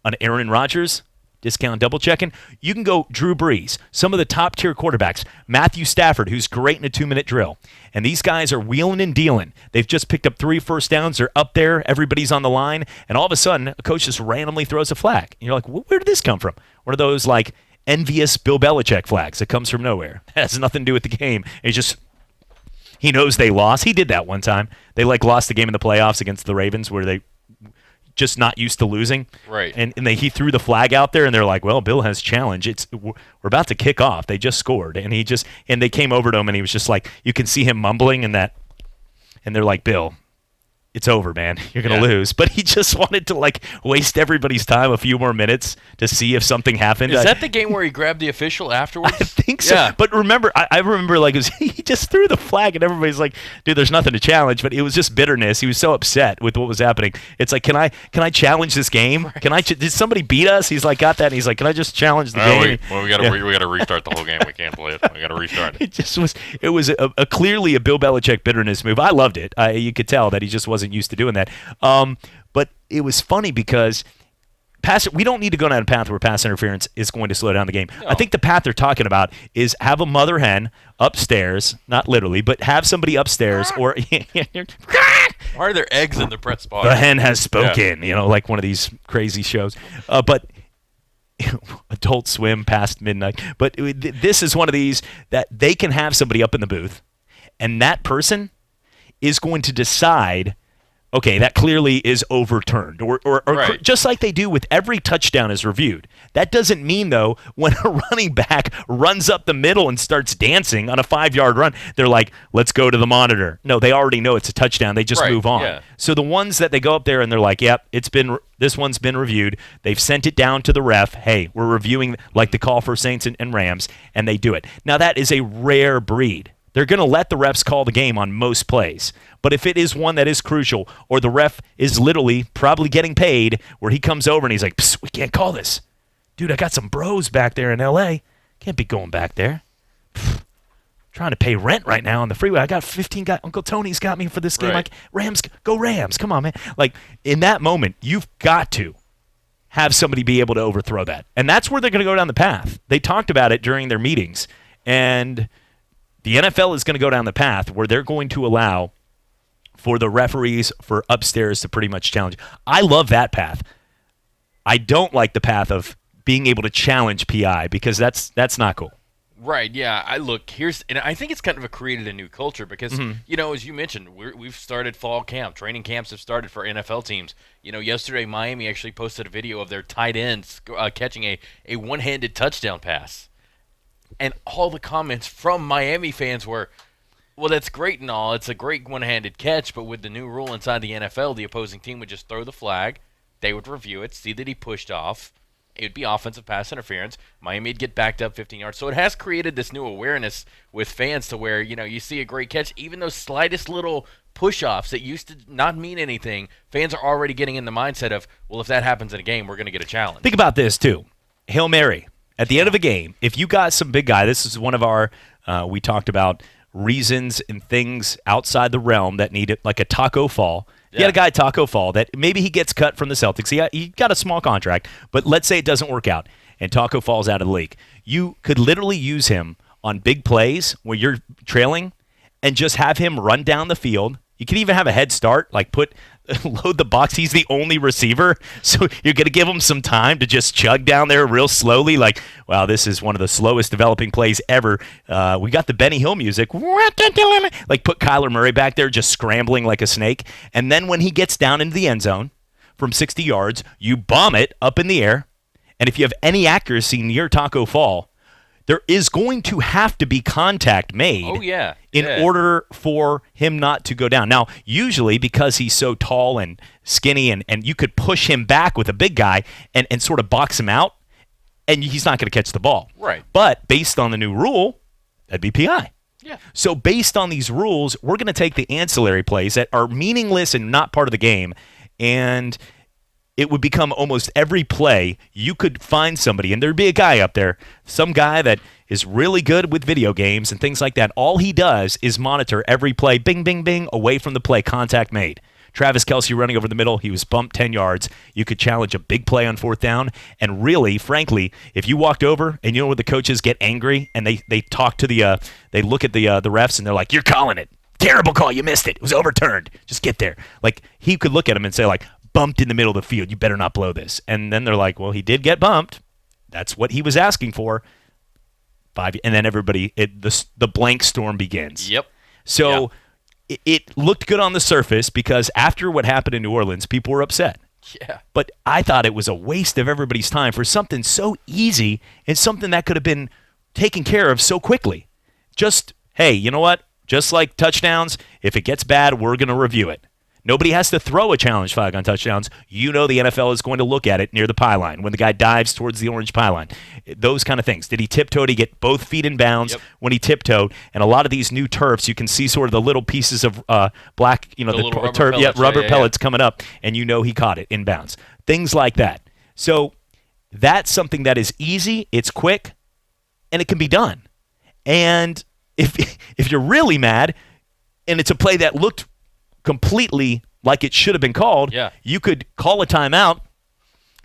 S3: an Aaron Rodgers, discount double checking. You can go Drew Brees, some of the top tier quarterbacks, Matthew Stafford, who's great in a 2-minute drill. And these guys are wheeling and dealing. They've just picked up 3 first downs. They're up there. Everybody's on the line. And all of a sudden, a coach just randomly throws a flag. And you're like, where did this come from? One of those like envious Bill Belichick flags that comes from nowhere. It has nothing to do with the game. It's just he knows they lost. He did that one time. They lost the game in the playoffs against the Ravens where they just not used to losing.
S2: Right.
S3: And he threw the flag out there, and they're like, well, Bill has challenge. We're about to kick off. They just scored. And they came over to him, and he was just like, you can see him mumbling and they're like, Bill, it's over, man. You're going to lose. But he just wanted to waste everybody's time a few more minutes to see if something happened.
S2: Is that the game where he grabbed the official afterwards?
S3: I think so.
S2: Yeah.
S3: But remember, I remember he just threw the flag and everybody's like, dude, there's nothing to challenge. But it was just bitterness. He was so upset with what was happening. It's like, can I challenge this game? Right. Did somebody beat us? He's like, got that. And he's like, can I just challenge the game?
S2: We got to restart the whole game. We can't play it. We got to restart it.
S3: It was a clearly a Bill Belichick bitterness move. I loved it. You could tell that he just wasn't used to doing that. But it was funny because we don't need to go down a path where pass interference is going to slow down the game. No. I think the path they're talking about is have a mother hen upstairs, not literally, but have somebody upstairs or
S2: why are there eggs in the press box?
S3: The hen has spoken, like one of these crazy shows. But Adult Swim past midnight. But this is one of these that they can have somebody up in the booth, and that person is going to decide, okay, that clearly is overturned, or
S2: right.
S3: Just like they do with every touchdown is reviewed. That doesn't mean, though, when a running back runs up the middle and starts dancing on a 5-yard run, they're like, let's go to the monitor. No, they already know it's a touchdown. They just move on.
S2: Yeah.
S3: So the ones that they go up there and they're like, yep, this one's been reviewed. They've sent it down to the ref. Hey, we're reviewing like the call for Saints and Rams, and they do it. Now, that is a rare breed. They're going to let the refs call the game on most plays. But if it is one that is crucial, or the ref is literally probably getting paid, where he comes over and he's like, we can't call this. Dude, I got some bros back there in L.A. Can't be going back there. Trying to pay rent right now on the freeway. I got 15 guys. Uncle Tony's got me for this game.
S2: Right.
S3: Like, Rams, go Rams. Come on, man. Like, in that moment, you've got to have somebody be able to overthrow that. And that's where they're going to go down the path. They talked about it during their meetings. And the NFL is going to go down the path where they're going to allow for the referees for upstairs to pretty much challenge. I love that path. I don't like the path of being able to challenge PI because that's not cool.
S2: Right, yeah. And I think it's kind of created a new culture because, as you mentioned, we've started fall camp. Training camps have started for NFL teams. Yesterday Miami actually posted a video of their tight ends catching a one-handed touchdown pass. And all the comments from Miami fans were, well, that's great and all. It's a great one-handed catch, but with the new rule inside the NFL, the opposing team would just throw the flag. They would review it, see that he pushed off. It would be offensive pass interference. Miami would get backed up 15 yards. So it has created this new awareness with fans to where, you see a great catch. Even those slightest little push-offs that used to not mean anything, fans are already getting in the mindset of, well, if that happens in a game, we're going to get a challenge.
S3: Think about this, too. Hail Mary. At the end of a game, if you got some big guy, this is one of our, we talked about reasons and things outside the realm that need it, like a Taco Fall. You got a guy, Taco Fall, that maybe he gets cut from the Celtics. He got a small contract, but let's say it doesn't work out and Taco Fall's out of the league. You could literally use him on big plays where you're trailing and just have him run down the field. You can even have a head start, load the box. He's the only receiver, so you're going to give him some time to just chug down there real slowly. Like, wow, this is one of the slowest developing plays ever. We got the Benny Hill music. Like, put Kyler Murray back there just scrambling like a snake. And then when he gets down into the end zone from 60 yards, you bomb it up in the air. And if you have any accuracy near Taco Fall, there is going to have to be contact made in order for him not to go down. Now, usually because he's so tall and skinny and you could push him back with a big guy and sort of box him out, and he's not going to catch the ball.
S2: Right.
S3: But based on the new rule, That'd be PI.
S2: Yeah.
S3: So based on these rules, we're going to take the ancillary plays that are meaningless and not part of the game, and it would become almost every play you could find somebody, and there'd be a guy up there, some guy that is really good with video games and things like that. All he does is monitor every play, bing, bing, bing, away from the play, contact made. Travis Kelce running over the middle, he was bumped 10 yards. You could challenge a big play on 4th down. And really, frankly, if you walked over and you know where the coaches get angry and they talk to they look at the refs and they're like, you're calling it. Terrible call. You missed it. It was overturned. Just get there. Like, he could look at him and say, like, bumped in the middle of the field. You better not blow this. And then they're like, well, he did get bumped. That's what he was asking for. And then everybody, the blank storm begins.
S2: Yep.
S3: So it looked good on the surface because after what happened in New Orleans, people were upset.
S2: Yeah.
S3: But I thought it was a waste of everybody's time for something so easy and something that could have been taken care of so quickly. Just, hey, you know what? Just like touchdowns, if it gets bad, we're going to review it. Nobody has to throw a challenge flag on touchdowns. You know the NFL is going to look at it near the pylon when the guy dives towards the orange pylon. Those kind of things. Did he tiptoe to get both feet in bounds when he tiptoed? And a lot of these new turfs, you can see sort of the little pieces of black, the
S2: rubber
S3: turf,
S2: pellets,
S3: rubber pellets coming up, and you know he caught it in bounds. Things like that. So that's something that is easy, it's quick, and it can be done. And if you're really mad, and it's a play that looked completely like it should have been called, you could call a timeout,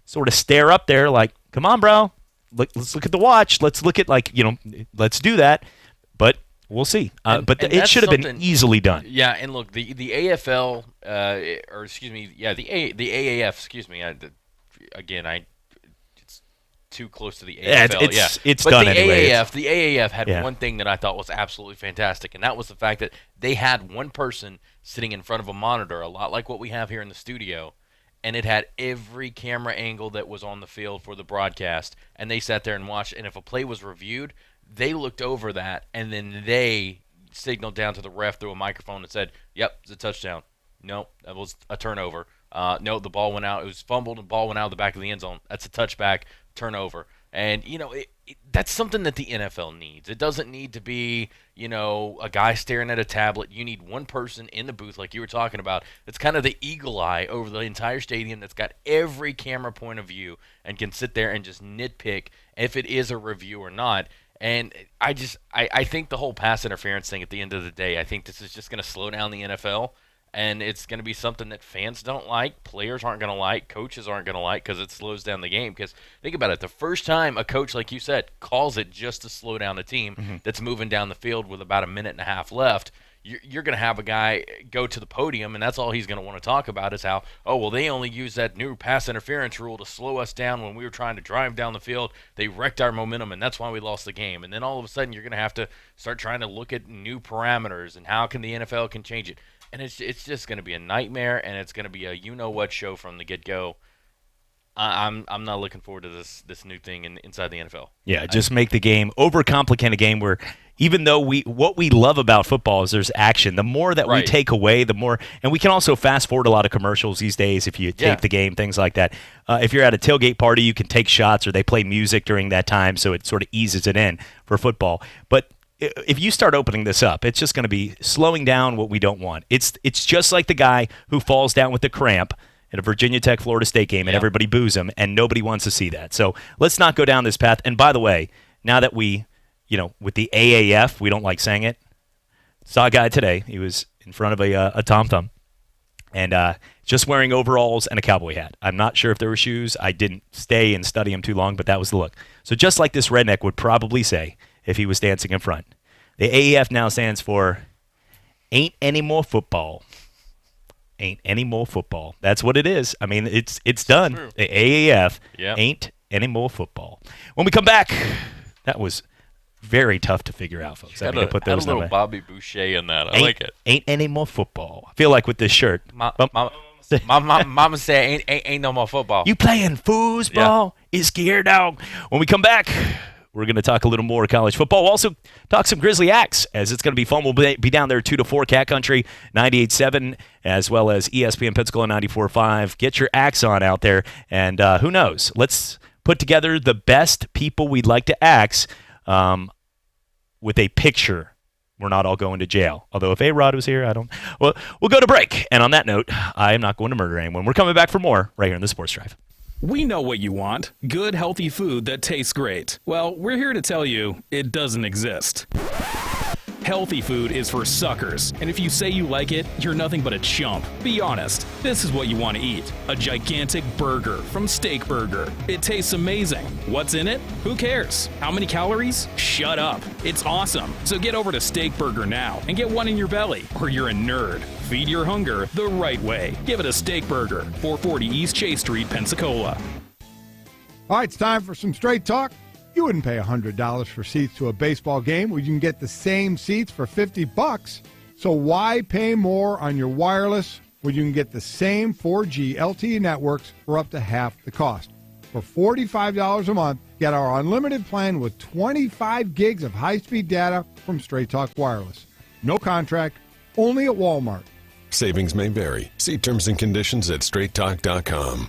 S3: sort of stare up there like, come on, bro. Let's look at the watch. Let's look at, let's do that. But we'll see. But it should have been easily done.
S2: Yeah, and look, the AFL, the AAF, excuse me. It's too close to the AFL.
S3: It's
S2: but
S3: done
S2: the
S3: anyway.
S2: The AAF had one thing that I thought was absolutely fantastic, and that was the fact that they had one person sitting in front of a monitor, a lot like what we have here in the studio, and it had every camera angle that was on the field for the broadcast, and they sat there and watched, and if a play was reviewed, they looked over that, and then they signaled down to the ref through a microphone and said, yep, it's a touchdown. No, that was a turnover. No, the ball went out. It was fumbled, and the ball went out of the back of the end zone. That's a touchback, turnover. And, that's something that the NFL needs. It doesn't need to be, a guy staring at a tablet. You need one person in the booth, like you were talking about. It's kind of the eagle eye over the entire stadium that's got every camera point of view and can sit there and just nitpick if it is a review or not. And I think the whole pass interference thing at the end of the day, I think this is just going to slow down the NFL. And it's going to be something that fans don't like, players aren't going to like, coaches aren't going to like because it slows down the game. Because think about it, the first time a coach, like you said, calls it just to slow down a team that's moving down the field with about a minute and a half left, you're going to have a guy go to the podium, and that's all he's going to want to talk about is how, they only used that new pass interference rule to slow us down when we were trying to drive down the field. They wrecked our momentum, and that's why we lost the game. And then all of a sudden you're going to have to start trying to look at new parameters and how can the NFL can change it. And it's just going to be a nightmare, and it's going to be a you-know-what show from the get-go. I'm not looking forward to this new thing inside the NFL.
S3: Yeah, just make the game, overcomplicate a game where even though what we love about football is there's action. The more that we take away, the more – and we can also fast-forward a lot of commercials these days if you take the game, things like that. If you're at a tailgate party, you can take shots or they play music during that time, so it sort of eases it in for football. But – if you start opening this up, it's just going to be slowing down what we don't want. It's just like the guy who falls down with the cramp at a Virginia Tech Florida State game and everybody boos him, and nobody wants to see that. So let's not go down this path. And by the way, now that we, with the AAF, we don't like saying it. Saw a guy today. He was in front of a tom-tom and just wearing overalls and a cowboy hat. I'm not sure if there were shoes. I didn't stay and study him too long, but that was the look. So just like this redneck would probably say, if he was dancing in front. The AAF now stands for Ain't Any More Football. Ain't Any More Football. That's what it is. I mean, it's done.
S2: True.
S3: The AAF Ain't Any More Football. When we come back, that was very tough to figure out, folks.
S2: Had a little Bobby Boucher in that. I like it.
S3: Ain't Any More Football. I feel like with this shirt.
S2: Mama said ain't no more football.
S3: You playing foosball? Is scared dog. When we come back, we're going to talk a little more college football. We'll also talk some Grizzly Axe, as it's going to be fun. We'll be down there 2 to 4, Cat Country 98.7, as well as ESPN Pensacola 94.5. Get your axe on out there, and who knows? Let's put together the best people we'd like to axe with a picture, we're not all going to jail. Although if A-Rod was here, Well, we'll go to break. And on that note, I am not going to murder anyone. We're coming back for more right here in the Sports Drive.
S13: We know what you want. Good, healthy food that tastes great. Well, we're here to tell you it doesn't exist. Healthy food is for suckers, and if you say you like it, you're nothing but a chump. Be honest, this is what you want to eat. A gigantic burger from Steak Burger. It tastes amazing. What's in it? Who cares? How many calories? Shut up. It's awesome. So get over to Steak Burger now and get one in your belly, or you're a nerd. Feed your hunger the right way. Give it a Steak Burger, 440 East Chase Street, Pensacola.
S1: All right, it's time for some straight talk. You wouldn't pay $100 for seats to a baseball game where you can get the same seats for $50. So why pay more on your wireless when you can get the same 4G LTE networks for up to half the cost? For $45 a month, get our unlimited plan with 25 gigs of high-speed data from Straight Talk Wireless. No contract, only at Walmart.
S4: Savings may vary. See terms and conditions at straighttalk.com.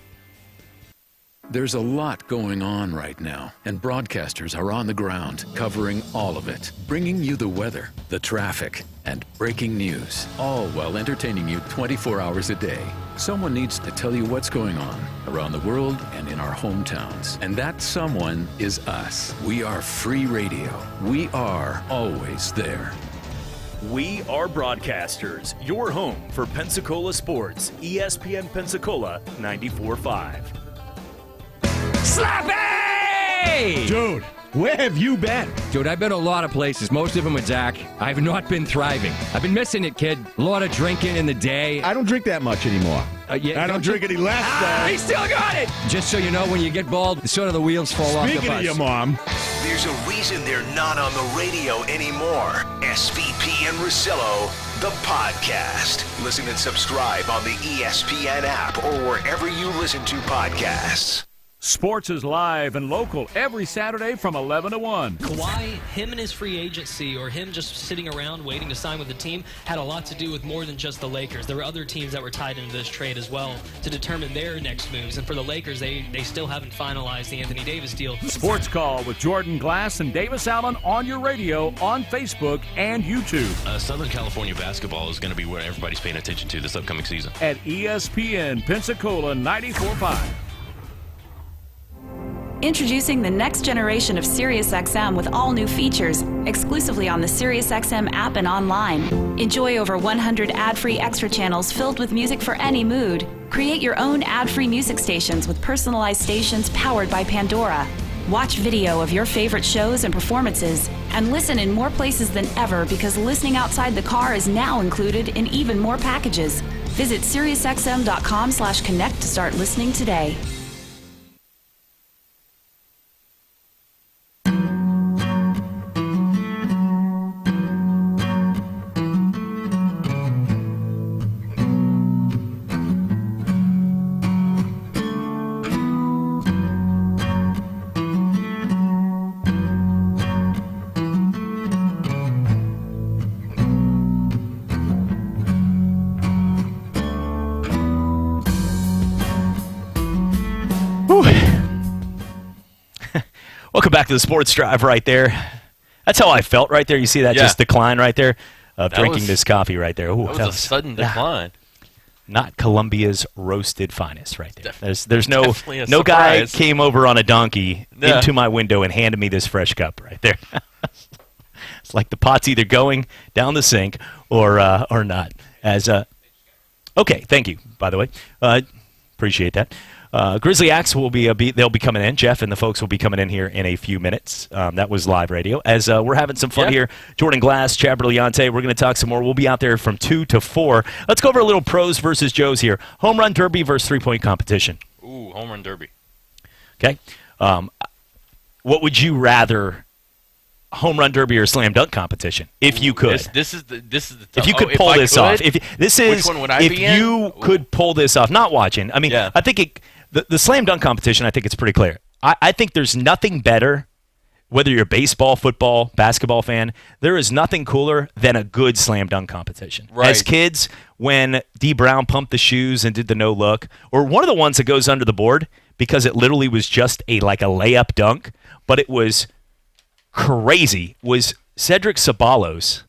S14: There's a lot going on right now, and broadcasters are on the ground covering all of it, bringing you the weather, the traffic, and breaking news, all while entertaining you 24 hours a day. Someone needs to tell you what's going on around the world and in our hometowns, and that someone is us. We are free radio. We are always there.
S15: We are broadcasters, your home for Pensacola sports, ESPN Pensacola 94.5.
S16: Slappy! Dude, where have you been? Dude, I've been a lot of places. Most of them with Zach. I've not been thriving. I've been missing it, kid. A lot of drinking in the day.
S17: I don't drink that much anymore.
S16: I
S17: don't drink any less.
S16: He still got it! Just so you know, when you get bald, sort of the wheels fall off the bus.
S17: Speaking of your mom.
S10: There's a reason they're not on the radio anymore. SVP and Russillo, the podcast. Listen and subscribe on the ESPN app or wherever you listen to podcasts.
S31: Sports is live and local every Saturday from 11 to 1.
S18: Kawhi, him and his free agency, or him just sitting around waiting to sign with the team, had a lot to do with more than just the Lakers. There were other teams that were tied into this trade as well to determine their next moves. And for the Lakers, they still haven't finalized the Anthony Davis deal.
S31: Sports Call with Jordan Glass and Davis Allen on your radio, on Facebook, and YouTube.
S2: Southern California basketball is going to be what everybody's paying attention to this upcoming season.
S31: At ESPN Pensacola 94.5.
S20: Introducing the next generation of SiriusXM with all new features, exclusively on the SiriusXM app and online. Enjoy over 100 ad-free extra channels filled with music for any mood. Create your own ad-free music stations with personalized stations powered by Pandora. Watch video of your favorite shows and performances, and listen in more places than ever because listening outside the car is now included in even more packages. Visit SiriusXM.com/connect to start listening today.
S3: Welcome back to the Sports Drive right there. That's how I felt right there. You see that just decline right there of drinking this coffee right there. Ooh,
S2: that was a sudden decline.
S3: Not Columbia's roasted finest right there. There's no
S2: surprise.
S3: guy came over on a donkey into my window and handed me this fresh cup right there. It's like the pot's either going down the sink or not. Okay, thank you, by the way. Appreciate that. Grizzly Axe will they'll be coming in. Jeff and the folks will be coming in here in a few minutes. That was live radio. As we're having some fun here, Jordan Glass, Chad Brillante, we're going to talk some more. We'll be out there from 2 to 4. Let's go over a little pros versus Joes here. Home run derby versus three-point competition.
S2: Ooh, home run derby.
S3: Okay. What would you rather, home run derby or slam dunk competition, if you could?
S2: This is the
S3: if you could pull this off.
S2: Which one would I be in?
S3: If you could pull this off, not watching. I mean, I think the slam dunk competition, I think it's pretty clear. I think there's nothing better, whether you're a baseball, football, basketball fan, there is nothing cooler than a good slam dunk competition.
S2: Right.
S3: As kids, when D. Brown pumped the shoes and did the no look, or one of the ones that goes under the board because it literally was just like a layup dunk, but it was crazy, was Cedric Ceballos,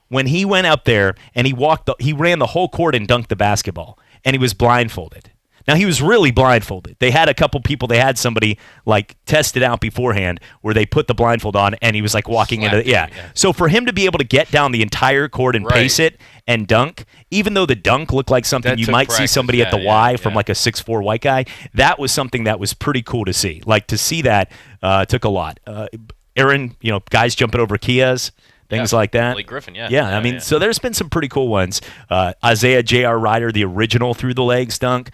S3: when he went up there and he ran the whole court and dunked the basketball, and he was blindfolded. Now, he was really blindfolded. They had a couple people, they had somebody like test it out beforehand where they put the blindfold on and he was like walking into yeah. So for him to be able to get down the entire court and pace it and dunk, even though the dunk looked like something you might see somebody at the Y from like a 6'4" white guy, that was something that was pretty cool to see. Like to see that took a lot. Aaron, guys jumping over Kias. Things like that.
S2: Blake Griffin,
S3: Yeah, I mean, so there's been some pretty cool ones. Isaiah J.R. Ryder, the original through the legs dunk.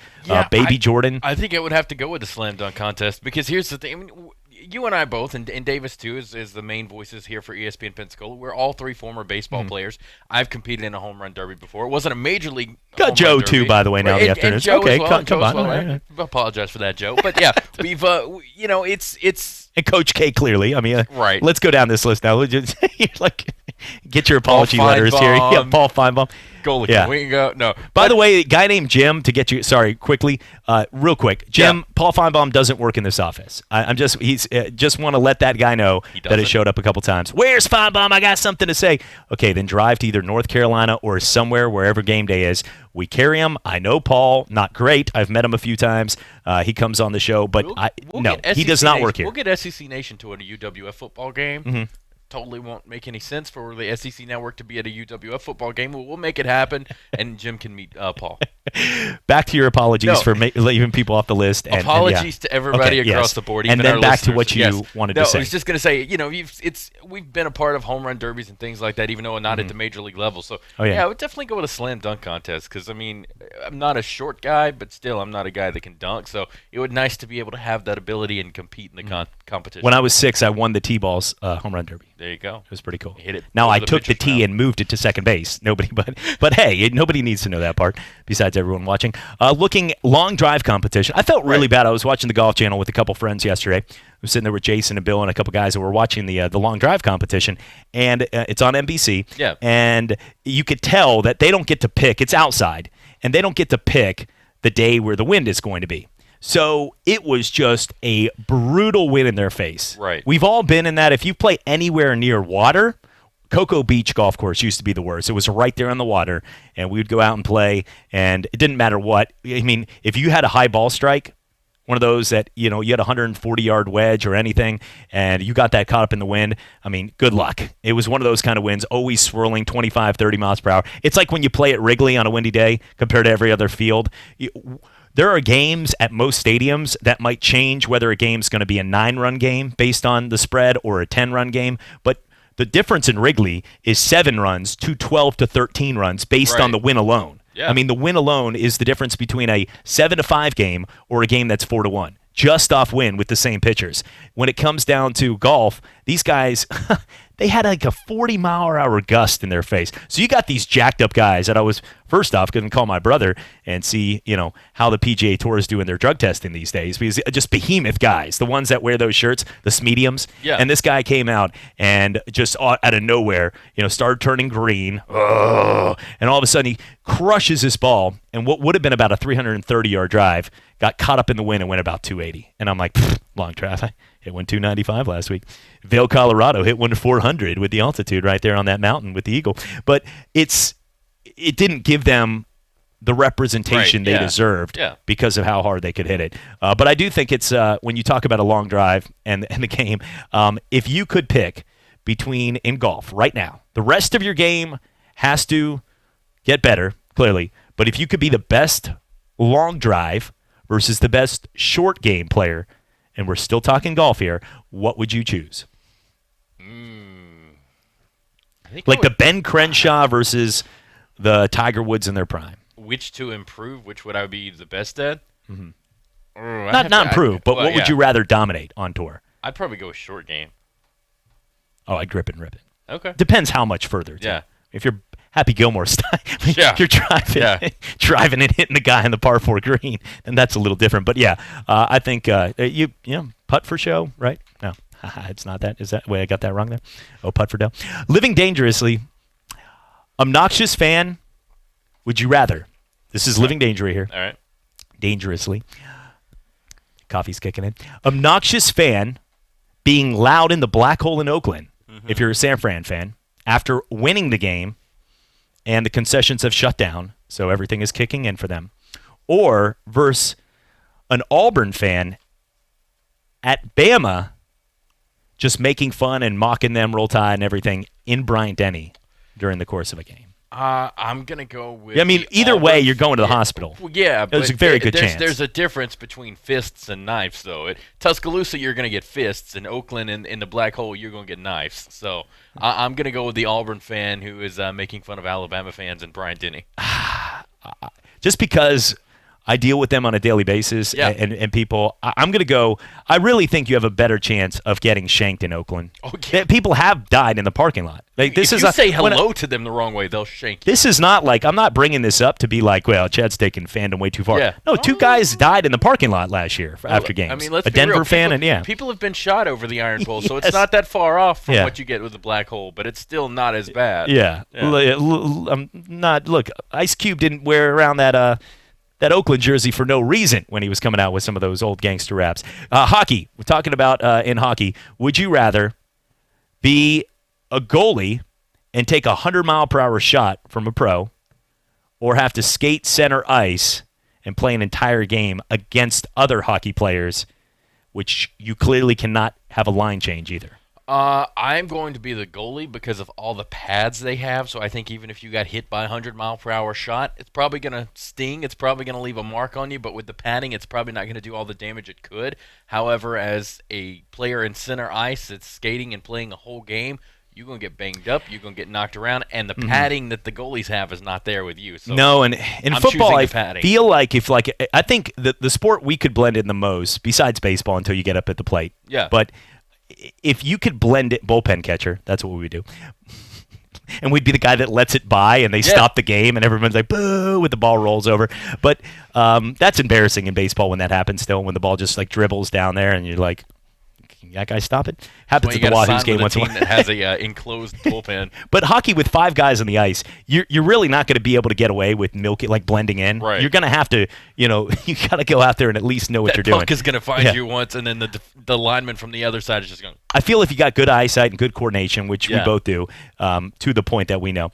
S3: Baby Jordan.
S2: I think it would have to go with the slam dunk contest because here's the thing. I mean, you and I both, and Davis too, is the main voices here for ESPN Pensacola. We're all three former baseball players. I've competed in a home run derby before. It wasn't a major league.
S3: Got Joe too, by the way. Now the afternoon. Okay,
S2: well,
S3: come on.
S2: Well. I apologize for that, Joe. But yeah, we've it's.
S3: And Coach K, clearly. I mean,
S2: right.
S3: Let's go down this list now. Get your apology letters here. Yeah, Paul Feinbaum.
S2: Goalie.
S3: Yeah.
S2: We can go. No.
S3: By the way, a guy named Jim, to get you, quickly, real quick. Jim, Paul Feinbaum doesn't work in this office. He's just want to let that guy know that it showed up a couple times. Where's Feinbaum? I got something to say. Okay, then drive to either North Carolina or somewhere, wherever game day is. We carry him. I know Paul, not great. I've met him a few times. He comes on the show, but he does not work here.
S2: We'll get SEC Nation to a UWF football game.
S3: Mm-hmm.
S2: Totally won't make any sense for the SEC Network to be at a UWF football game. We'll make it happen, and Jim can meet Paul.
S3: Back to your apologies for leaving people off the list.
S2: Apologies to everybody across the board, even
S3: and then
S2: our
S3: back
S2: listeners.
S3: to what you wanted to say.
S2: I was just going to say, we've been a part of home run derbies and things like that, even though not at the major league level. So I would definitely go with a slam dunk contest because I'm not a short guy, but still I'm not a guy that can dunk. So it would be nice to be able to have that ability and compete in the competition.
S3: When I was 6, I won the T-balls home run derby.
S2: There you go.
S3: It was pretty cool.
S2: Hit it.
S3: Now I took the tee and moved it to second base. Nobody, but hey, nobody needs to know that part. Besides everyone watching, looking long drive competition. I felt really bad. I was watching the Golf Channel with a couple friends yesterday. I was sitting there with Jason and Bill and a couple guys that were watching the long drive competition, and it's on NBC.
S2: Yeah.
S3: And you could tell that they don't get to pick. It's outside, and they don't get to pick the day where the wind is going to be. So it was just a brutal win in their face.
S2: Right.
S3: We've all been in that. If you play anywhere near water, Cocoa Beach Golf Course used to be the worst. It was right there on the water, and we would go out and play, and it didn't matter what. I mean, if you had a high ball strike, one of those that, you had a 140-yard wedge or anything, and you got that caught up in the wind, I mean, good luck. It was one of those kind of winds, always swirling 25, 30 miles per hour. It's like when you play at Wrigley on a windy day compared to every other field. There are games at most stadiums that might change whether a game's going to be a 9-run game based on the spread or a 10-run game, but the difference in Wrigley is 7 runs to 12 to 13 runs based on the win alone.
S2: Yeah.
S3: I mean, the win alone is the difference between a 7-5 game or a game that's 4-1. Just off win with the same pitchers. When it comes down to golf, these guys, they had like a 40-mile-per-hour gust in their face. So you got these jacked up guys that I was, first off, going to call my brother and see, how the PGA Tour is doing their drug testing these days. Because just behemoth guys, the ones that wear those shirts, the mediums.
S2: Yeah.
S3: And this guy came out and just out of nowhere, started turning green. And all of a sudden he crushes his ball. And what would have been about a 330-yard drive got caught up in the wind and went about 280. And I'm like, long drive. I hit one 295 last week. Vail, Colorado hit one 400 with the altitude right there on that mountain with the Eagle. But it didn't give them the representation they deserved because of how hard they could hit it. But I do think it's when you talk about a long drive and the game, if you could pick between in golf right now, the rest of your game has to get better, clearly. But if you could be the best long drive versus the best short game player, and we're still talking golf here, what would you choose? Like the Ben Crenshaw versus the Tiger Woods in their prime.
S2: Which to improve? Which would I be the best at?
S3: Mm-hmm. Not improve, but what would you rather dominate on tour?
S2: I'd probably go with short game.
S3: Oh, I'd grip it and rip it.
S2: Okay.
S3: Depends how much further. Too.
S2: Yeah.
S3: If you're Happy Gilmore style, if you're driving and hitting the guy in the par 4 green, then that's a little different. But I think you putt for show, right? No, it's not that. Is that way I got that wrong there? Oh, putt for dough. Living dangerously, obnoxious fan. Would you rather? This is living dangerously here.
S2: All right.
S3: Dangerously. Coffee's kicking in. Obnoxious fan being loud in the black hole in Oakland, if you're a San Fran fan, after winning the game and the concessions have shut down, so everything is kicking in for them, or versus an Auburn fan at Bama just making fun and mocking them, Roll Tide and everything in Bryant-Denny during the course of a game?
S2: I'm going to go with.
S3: I mean, either
S2: Auburn
S3: way, you're going to the hospital.
S2: Well, yeah,
S3: there's
S2: but
S3: a very good chance.
S2: There's a difference between fists and knives, though. At Tuscaloosa, you're going to get fists. In Oakland, in the Black Hole, you're going to get knives. So I'm going to go with the Auburn fan who is making fun of Alabama fans in Bryant-Denny.
S3: Just because I deal with them on a daily basis, and people, I'm going to go. I really think you have a better chance of getting shanked in Oakland.
S2: Okay.
S3: People have died in the parking lot. Like, this
S2: if
S3: is
S2: you say hello to them the wrong way, they'll shank you.
S3: This is not like, I'm not bringing this up to be like, well, Chad's taking fandom way too far.
S2: Yeah.
S3: No, two guys died in the parking lot last year after games.
S2: I mean, let's
S3: a
S2: be
S3: Denver
S2: real.
S3: fan,
S2: People have been shot over the Iron Bowl, so
S3: Yes.
S2: it's not that far off from
S3: Yeah.
S2: what you get with the Black Hole, but it's still not as bad.
S3: Yeah. I'm not. Look, Ice Cube didn't wear around that Oakland jersey for no reason when he was coming out with some of those old gangster raps. Hockey. We're talking about in hockey. Would you rather be a goalie and take a 100-mile-per-hour shot from a pro, or have to skate center ice and play an entire game against other hockey players, which you clearly cannot have a line change either?
S2: I'm going to be the goalie because of all the pads they have. So I think even if you got hit by a 100-mile-per-hour shot, it's probably going to sting. It's probably going to leave a mark on you. But with the padding, it's probably not going to do all the damage it could. However, as a player in center ice that's skating and playing a whole game, you're going to get banged up. You're going to get knocked around. And the padding that the goalies have is not there with you. So
S3: no, and in
S2: I'm
S3: football, I
S2: choosing the padding.
S3: feel like I think the sport we could blend in the most, besides baseball until you get up at the plate.
S2: Yeah.
S3: But if you could blend it, bullpen catcher, that's what we would do. And we'd be the guy that lets it by and they stop the game and everyone's like, boo, when the ball rolls over. But that's embarrassing in baseball when that happens still, when the ball just like dribbles down there and you're like, can that guy stop it? Happens at the Wahoos game once in a while.
S2: That has a enclosed bullpen.
S3: But hockey with 5 guys on the ice, you're really not going to be able to get away with blending in.
S2: Right.
S3: You're going to have to, you got to go out there and at least know what you're doing.
S2: That puck is going to find you once, and then the lineman from the other side is just going.
S3: I feel if you got good eyesight and good coordination, which we both do, to the point that we know,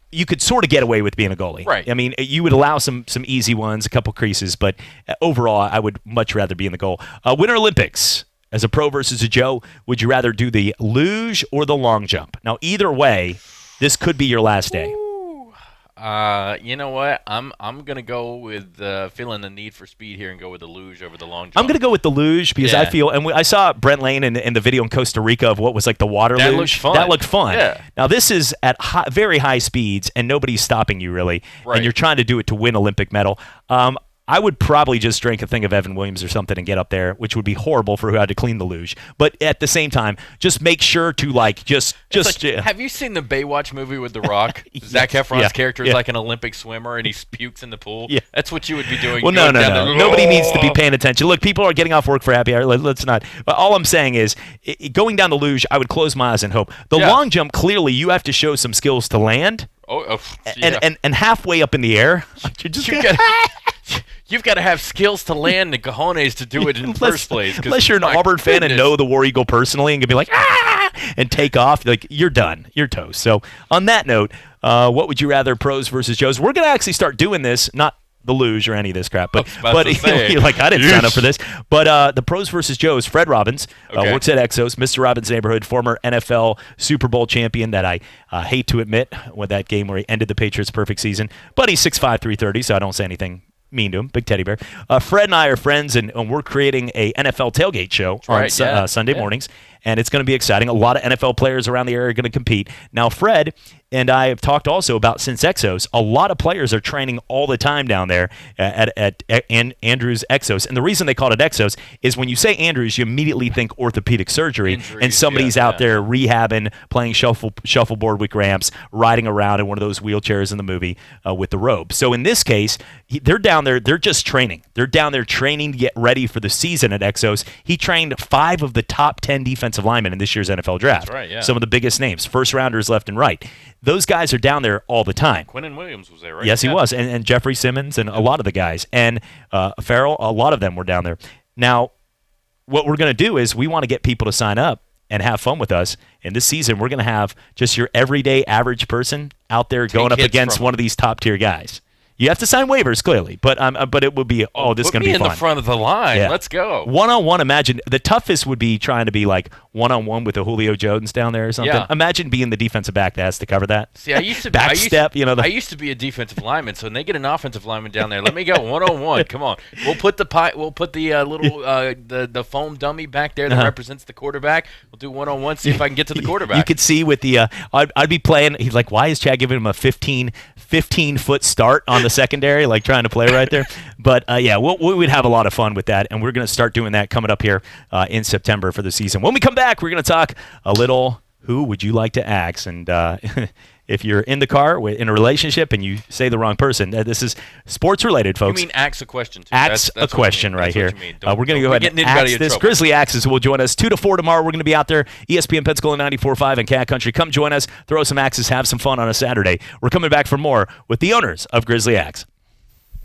S3: you could sort of get away with being a goalie.
S2: Right.
S3: I mean, you would allow some easy ones, a couple creases, but overall, I would much rather be in the goal. Winter Olympics. As a pro versus a Joe, would you rather do the luge or the long jump? Now, either way, this could be your last day.
S2: You know what? I'm gonna go with feeling the need for speed here and go with the luge over the long jump.
S3: I'm gonna go with the luge because I feel, and I saw Brent Lane in the video in Costa Rica of what was like the water
S2: That
S3: luge.
S2: looked fun.
S3: That looked fun.
S2: Yeah.
S3: Now this is at very high speeds and nobody's stopping you really, and you're trying to do it to win Olympic medal. I would probably just drink a thing of Evan Williams or something and get up there, which would be horrible for who had to clean the luge. But at the same time, just make sure to
S2: Have you seen the Baywatch movie with The Rock? Zac Efron's character is like an Olympic swimmer and he pukes in the pool.
S3: Yeah.
S2: That's what you would be doing.
S3: Well, no. Nobody needs to be paying attention. Look, people are getting off work for happy hour. Let's not. All I'm saying is, going down the luge, I would close my eyes and hope. The long jump, clearly, you have to show some skills to land. And halfway up in the air,
S2: you've got to have skills to land the cojones to do it in the first place.
S3: Unless you're an Auburn fan and know the War Eagle personally and can be like, and take off, like you're done. You're toast. So on that note, what would you rather, pros versus Joes? We're going to actually start doing this, not the luge or any of this crap, but you're like, I didn't sign up for this. But the pros versus Joes, Fred Robbins works at Exos, Mr. Robbins' neighborhood, former NFL Super Bowl champion that I hate to admit with that game where he ended the Patriots' perfect season. But he's 6'5", 330, so I don't say anything mean to him. Big teddy bear. Fred and I are friends, and we're creating a NFL tailgate show on Sunday mornings, and it's going to be exciting. A lot of NFL players around the area are going to compete. Now, Fred and I have talked also about, since Exos, a lot of players are training all the time down there at Andrews Exos. And the reason they called it Exos is when you say Andrews, you immediately think orthopedic surgery. Injuries, and somebody's out there rehabbing, playing shuffleboard with ramps, riding around in one of those wheelchairs in the movie with the robe. So in this case, they're down there, they're just training. They're down there training to get ready for the season at Exos. He trained 5 of the top 10 defensive linemen in this year's NFL draft.
S2: That's right, yeah.
S3: Some of the biggest names, first rounders left and right. Those guys are down there all the time.
S2: Quinnen Williams was there, right?
S3: Yes, he was. And Jeffrey Simmons and a lot of the guys. And Farrell, a lot of them were down there. Now, what we're going to do is we want to get people to sign up and have fun with us. And this season, we're going to have just your everyday average person out there going up against one of these top-tier guys. You have to sign waivers, clearly, but it would be, this is going to be fun.
S2: Put me in the front of the line.
S3: Yeah.
S2: Let's go.
S3: One-on-one, imagine. The toughest would be trying to be like one-on-one with a Julio Jones down there or something.
S2: Yeah.
S3: Imagine being the defensive back that has to cover that.
S2: See, I used to
S3: Backstep,
S2: I used to be a defensive lineman, so when they get an offensive lineman down there, let me go one-on-one. Come on. We'll put the little the foam dummy back there that represents the quarterback. We'll do one-on-one, see if I can get to the quarterback.
S3: You could see with the I'd be playing. He's like, why is Chad giving him a 15-foot start on the secondary, like trying to play right there? But we would have a lot of fun with that, and we're going to start doing that coming up here in September for the season. When we come back, we're going to talk a little who would you like to axe, and if you're in the car in a relationship and you say the wrong person, this is sports related, folks.
S2: You mean axe a question too?
S3: Axe a question right here. We're going to go ahead and axe this.
S2: Trouble.
S3: Grizzly Axes will join us 2 to 4 tomorrow. We're going to be out there, ESPN Pensacola 945 and Cat Country. Come join us, throw some axes, have some fun on a Saturday. We're coming back for more with the owners of Grizzly Axe.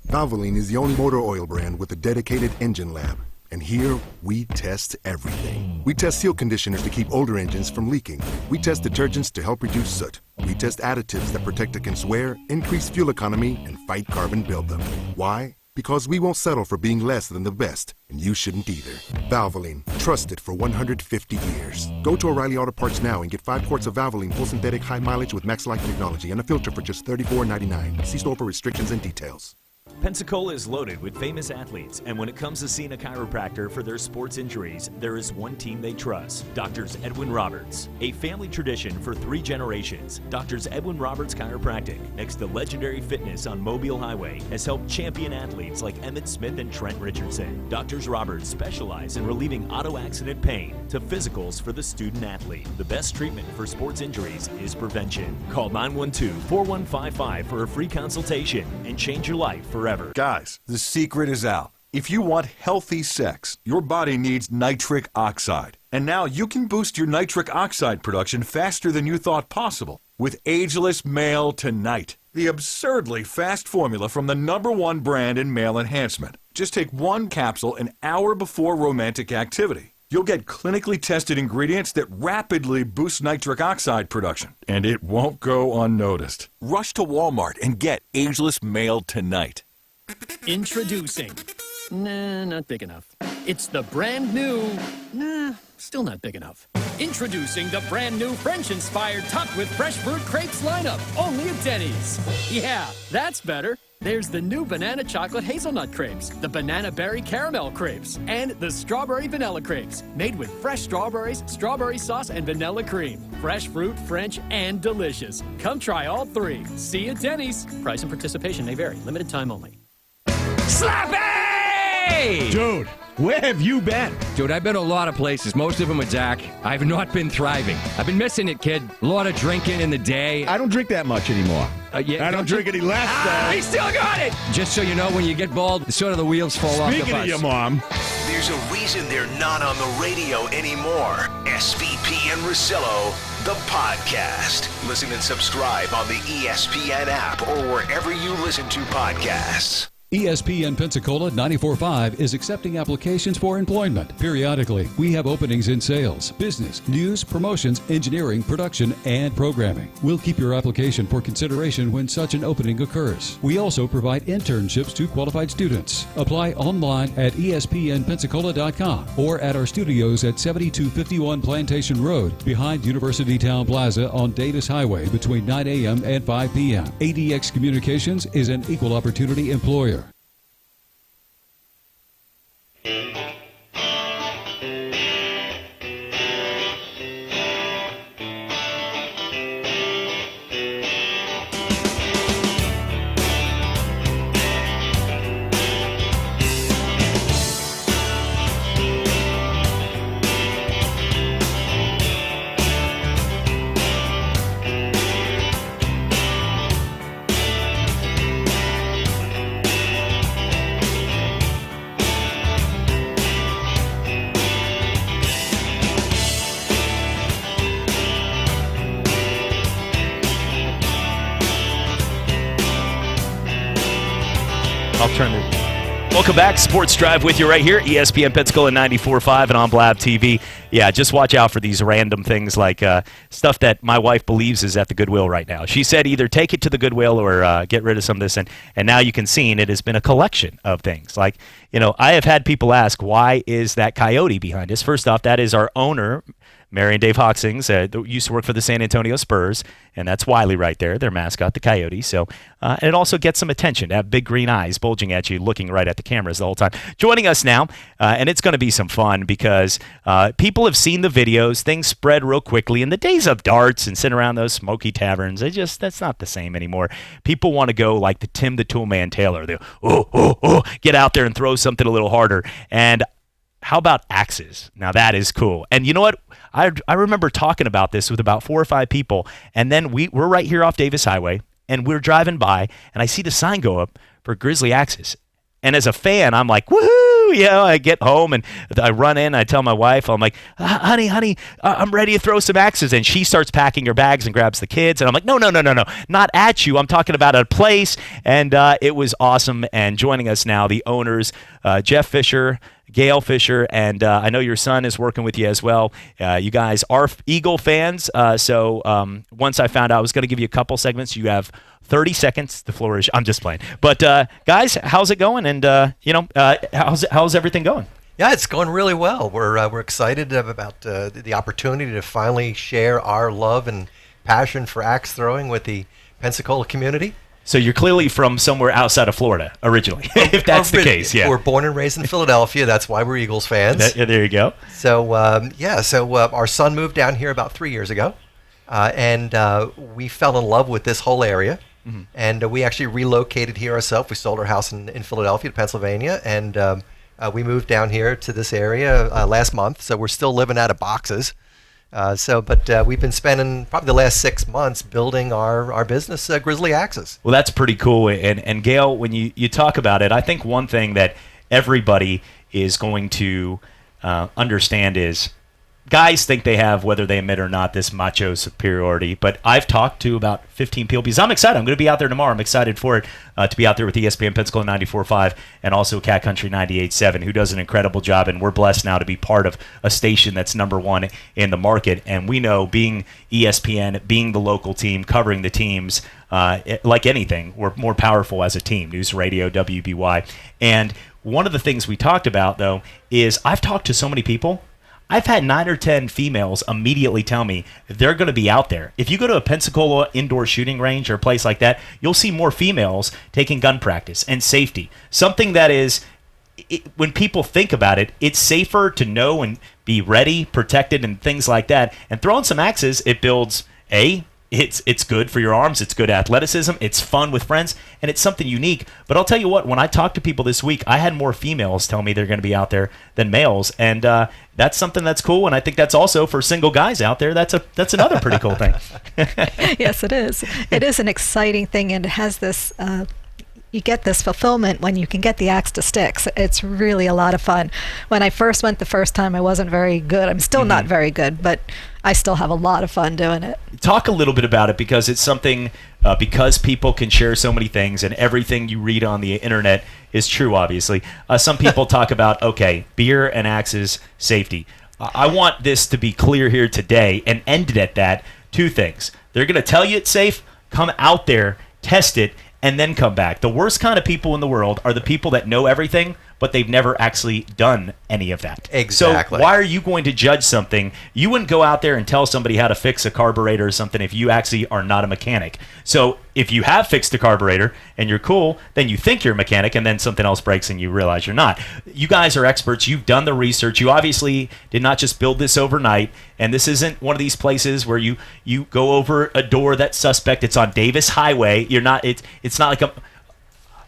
S6: Valvoline is the only motor oil brand with a dedicated engine lab. And here, we test everything. We test seal conditioners to keep older engines from leaking. We test detergents to help reduce soot. We test additives that protect against wear, increase fuel economy, and fight carbon buildup. Why? Because we won't settle for being less than the best, and you shouldn't either. Valvoline, trusted for 150 years. Go to O'Reilly Auto Parts now and get 5 quarts of Valvoline full synthetic high mileage with Max Life technology and a filter for just $34.99. See store for restrictions and details.
S9: Pensacola is loaded with famous athletes, and when it comes to seeing a chiropractor for their sports injuries, there is one team they trust, Doctors Edwin Roberts. A family tradition for 3 generations, Doctors Edwin Roberts Chiropractic, next to Legendary Fitness on Mobile Highway, has helped champion athletes like Emmett Smith and Trent Richardson. Doctors Roberts specialize in relieving auto accident pain to physicals for the student athlete. The best treatment for sports injuries is prevention. Call 912-4155 for a free consultation and change your life forever.
S7: Guys, the secret is out. If you want healthy sex, your body needs nitric oxide. And now you can boost your nitric oxide production faster than you thought possible with Ageless Male Tonight, the absurdly fast formula from the #1 brand in male enhancement. Just take 1 capsule an hour before romantic activity. You'll get clinically tested ingredients that rapidly boost nitric oxide production, and it won't go unnoticed. Rush to Walmart and get Ageless Male Tonight.
S19: Introducing. Nah, not big enough. It's the brand new. Nah, still not big enough. Introducing the brand new French-inspired topped with fresh fruit crepes lineup, only at Denny's. Yeah, that's better. There's the new banana chocolate hazelnut crepes, the banana berry caramel crepes, and the strawberry vanilla crepes, made with fresh strawberries, strawberry sauce, and vanilla cream. Fresh fruit, French, and delicious. Come try all 3. See you at Denny's. Price and participation may vary. Limited time only.
S16: Slappy!
S17: Dude, where have you been?
S16: Dude, I've been a lot of places, most of them with Zach. I've not been thriving. I've been missing it, kid. A lot of drinking in the day.
S17: I don't drink that much anymore. I don't drink any less, though.
S16: He still got it! Just so you know, when you get bald, sort of the wheels fall off the bus.
S17: Speaking of your mom.
S10: There's a reason they're not on the radio anymore. SVP and Russillo, the podcast. Listen and subscribe on the ESPN app or wherever you listen to podcasts.
S21: ESPN Pensacola 945 is accepting applications for employment. Periodically, we have openings in sales, business, news, promotions, engineering, production, and programming. We'll keep your application for consideration when such an opening occurs. We also provide internships to qualified students. Apply online at ESPNpensacola.com or at our studios at 7251 Plantation Road behind University Town Plaza on Davis Highway between 9 a.m. and 5 p.m. ADX Communications is an equal opportunity employer.
S3: I'll turn it. Welcome back. Sports Drive with you right here. ESPN Pensacola 94.5 and on Blab TV. Yeah, just watch out for these random things like stuff that my wife believes is at the Goodwill right now. She said either take it to the Goodwill or get rid of some of this. And now you can see it has been a collection of things. Like, I have had people ask, why is that coyote behind us? First off, that is our owner, Mary and Dave Hawksings, used to work for the San Antonio Spurs, and that's Wiley right there, their mascot, the Coyote. So, and it also gets some attention to have big green eyes bulging at you, looking right at the cameras the whole time. Joining us now, and it's going to be some fun because people have seen the videos. Things spread real quickly. In the days of darts and sitting around those smoky taverns, that's not the same anymore. People want to go like the Tim the Toolman Taylor. They get out there and throw something a little harder. And how about axes? Now that is cool. And you know what? I remember talking about this with about 4 or 5 people, and then we're right here off Davis Highway, and we're driving by, and I see the sign go up for Grizzly Axes. And as a fan, I'm like, woohoo! I get home, and I run in, I tell my wife, I'm like, honey, I'm ready to throw some axes. And she starts packing her bags and grabs the kids, and I'm like, no, not at you. I'm talking about a place. And it was awesome. And joining us now, the owners, Jeff Fisher, Gail Fisher, and I know your son is working with you as well. You guys are Eagle fans, so once I found out, I was going to give you a couple segments. You have 30 seconds. The floor is. I'm just playing. But guys, how's it going? And how's everything going?
S8: Yeah, it's going really well. We're excited about the opportunity to finally share our love and passion for axe throwing with the Pensacola community.
S3: So you're clearly from somewhere outside of Florida originally, if that's the case. Yeah,
S8: we're born and raised in Philadelphia. That's why we're Eagles fans.
S3: There you go.
S8: So our son moved down here about 3 years ago, and we fell in love with this whole area. Mm-hmm. And we actually relocated here ourselves. We sold our house in Philadelphia to Pennsylvania, and we moved down here to this area last month. So we're still living out of boxes. But we've been spending probably the last 6 months building our business, Grizzly Axes.
S3: Well, that's pretty cool. And Gail, when you talk about it, I think one thing that everybody is going to understand is guys think they have, whether they admit or not, this macho superiority. But I've talked to about 15 people because I'm excited. I'm going to be out there tomorrow. I'm excited for it to be out there with ESPN Pensacola 94.5 and also Cat Country 98.7, who does an incredible job. And we're blessed now to be part of a station that's #1 in the market. And we know, being ESPN, being the local team, covering the teams, like anything, we're more powerful as a team. News Radio, WBY. And one of the things we talked about, though, is I've talked to so many people. I've had 9 or 10 females immediately tell me they're going to be out there. If you go to a Pensacola indoor shooting range or a place like that, you'll see more females taking gun practice and safety. Something that is, when people think about it, it's safer to know and be ready, protected, and things like that. And throwing some axes, it builds, it's good for your arms, it's good athleticism, it's fun with friends, and it's something unique. But I'll tell you what, when I talked to people this week, I had more females tell me they're going to be out there than males, and that's something that's cool. And I think that's also, for single guys out there, that's another pretty cool thing.
S11: Yes, it is. It is an exciting thing, and it has this you get this fulfillment when you can get the axe to stick. So it's really a lot of fun. When I first went the first time, I wasn't very good. I'm still not very good, but I still have a lot of fun doing it.
S3: Talk a little bit about it, because it's something, because people can share so many things and everything you read on the internet is true, obviously. Some people talk about, beer and axes, safety. I want this to be clear here today and end it at that. 2 things. They're going to tell you it's safe, come out there, test it, and then come back. The worst kind of people in the world are the people that know everything, but they've never actually done any of that.
S8: Exactly.
S3: So why are you going to judge something? You wouldn't go out there and tell somebody how to fix a carburetor or something if you actually are not a mechanic. So if you have fixed a carburetor and you're cool, then you think you're a mechanic, and then something else breaks and you realize you're not. You guys are experts. You've done the research. You obviously did not just build this overnight, and this isn't one of these places where you go over a door that's suspect. It's on Davis Highway. You're not. It's not like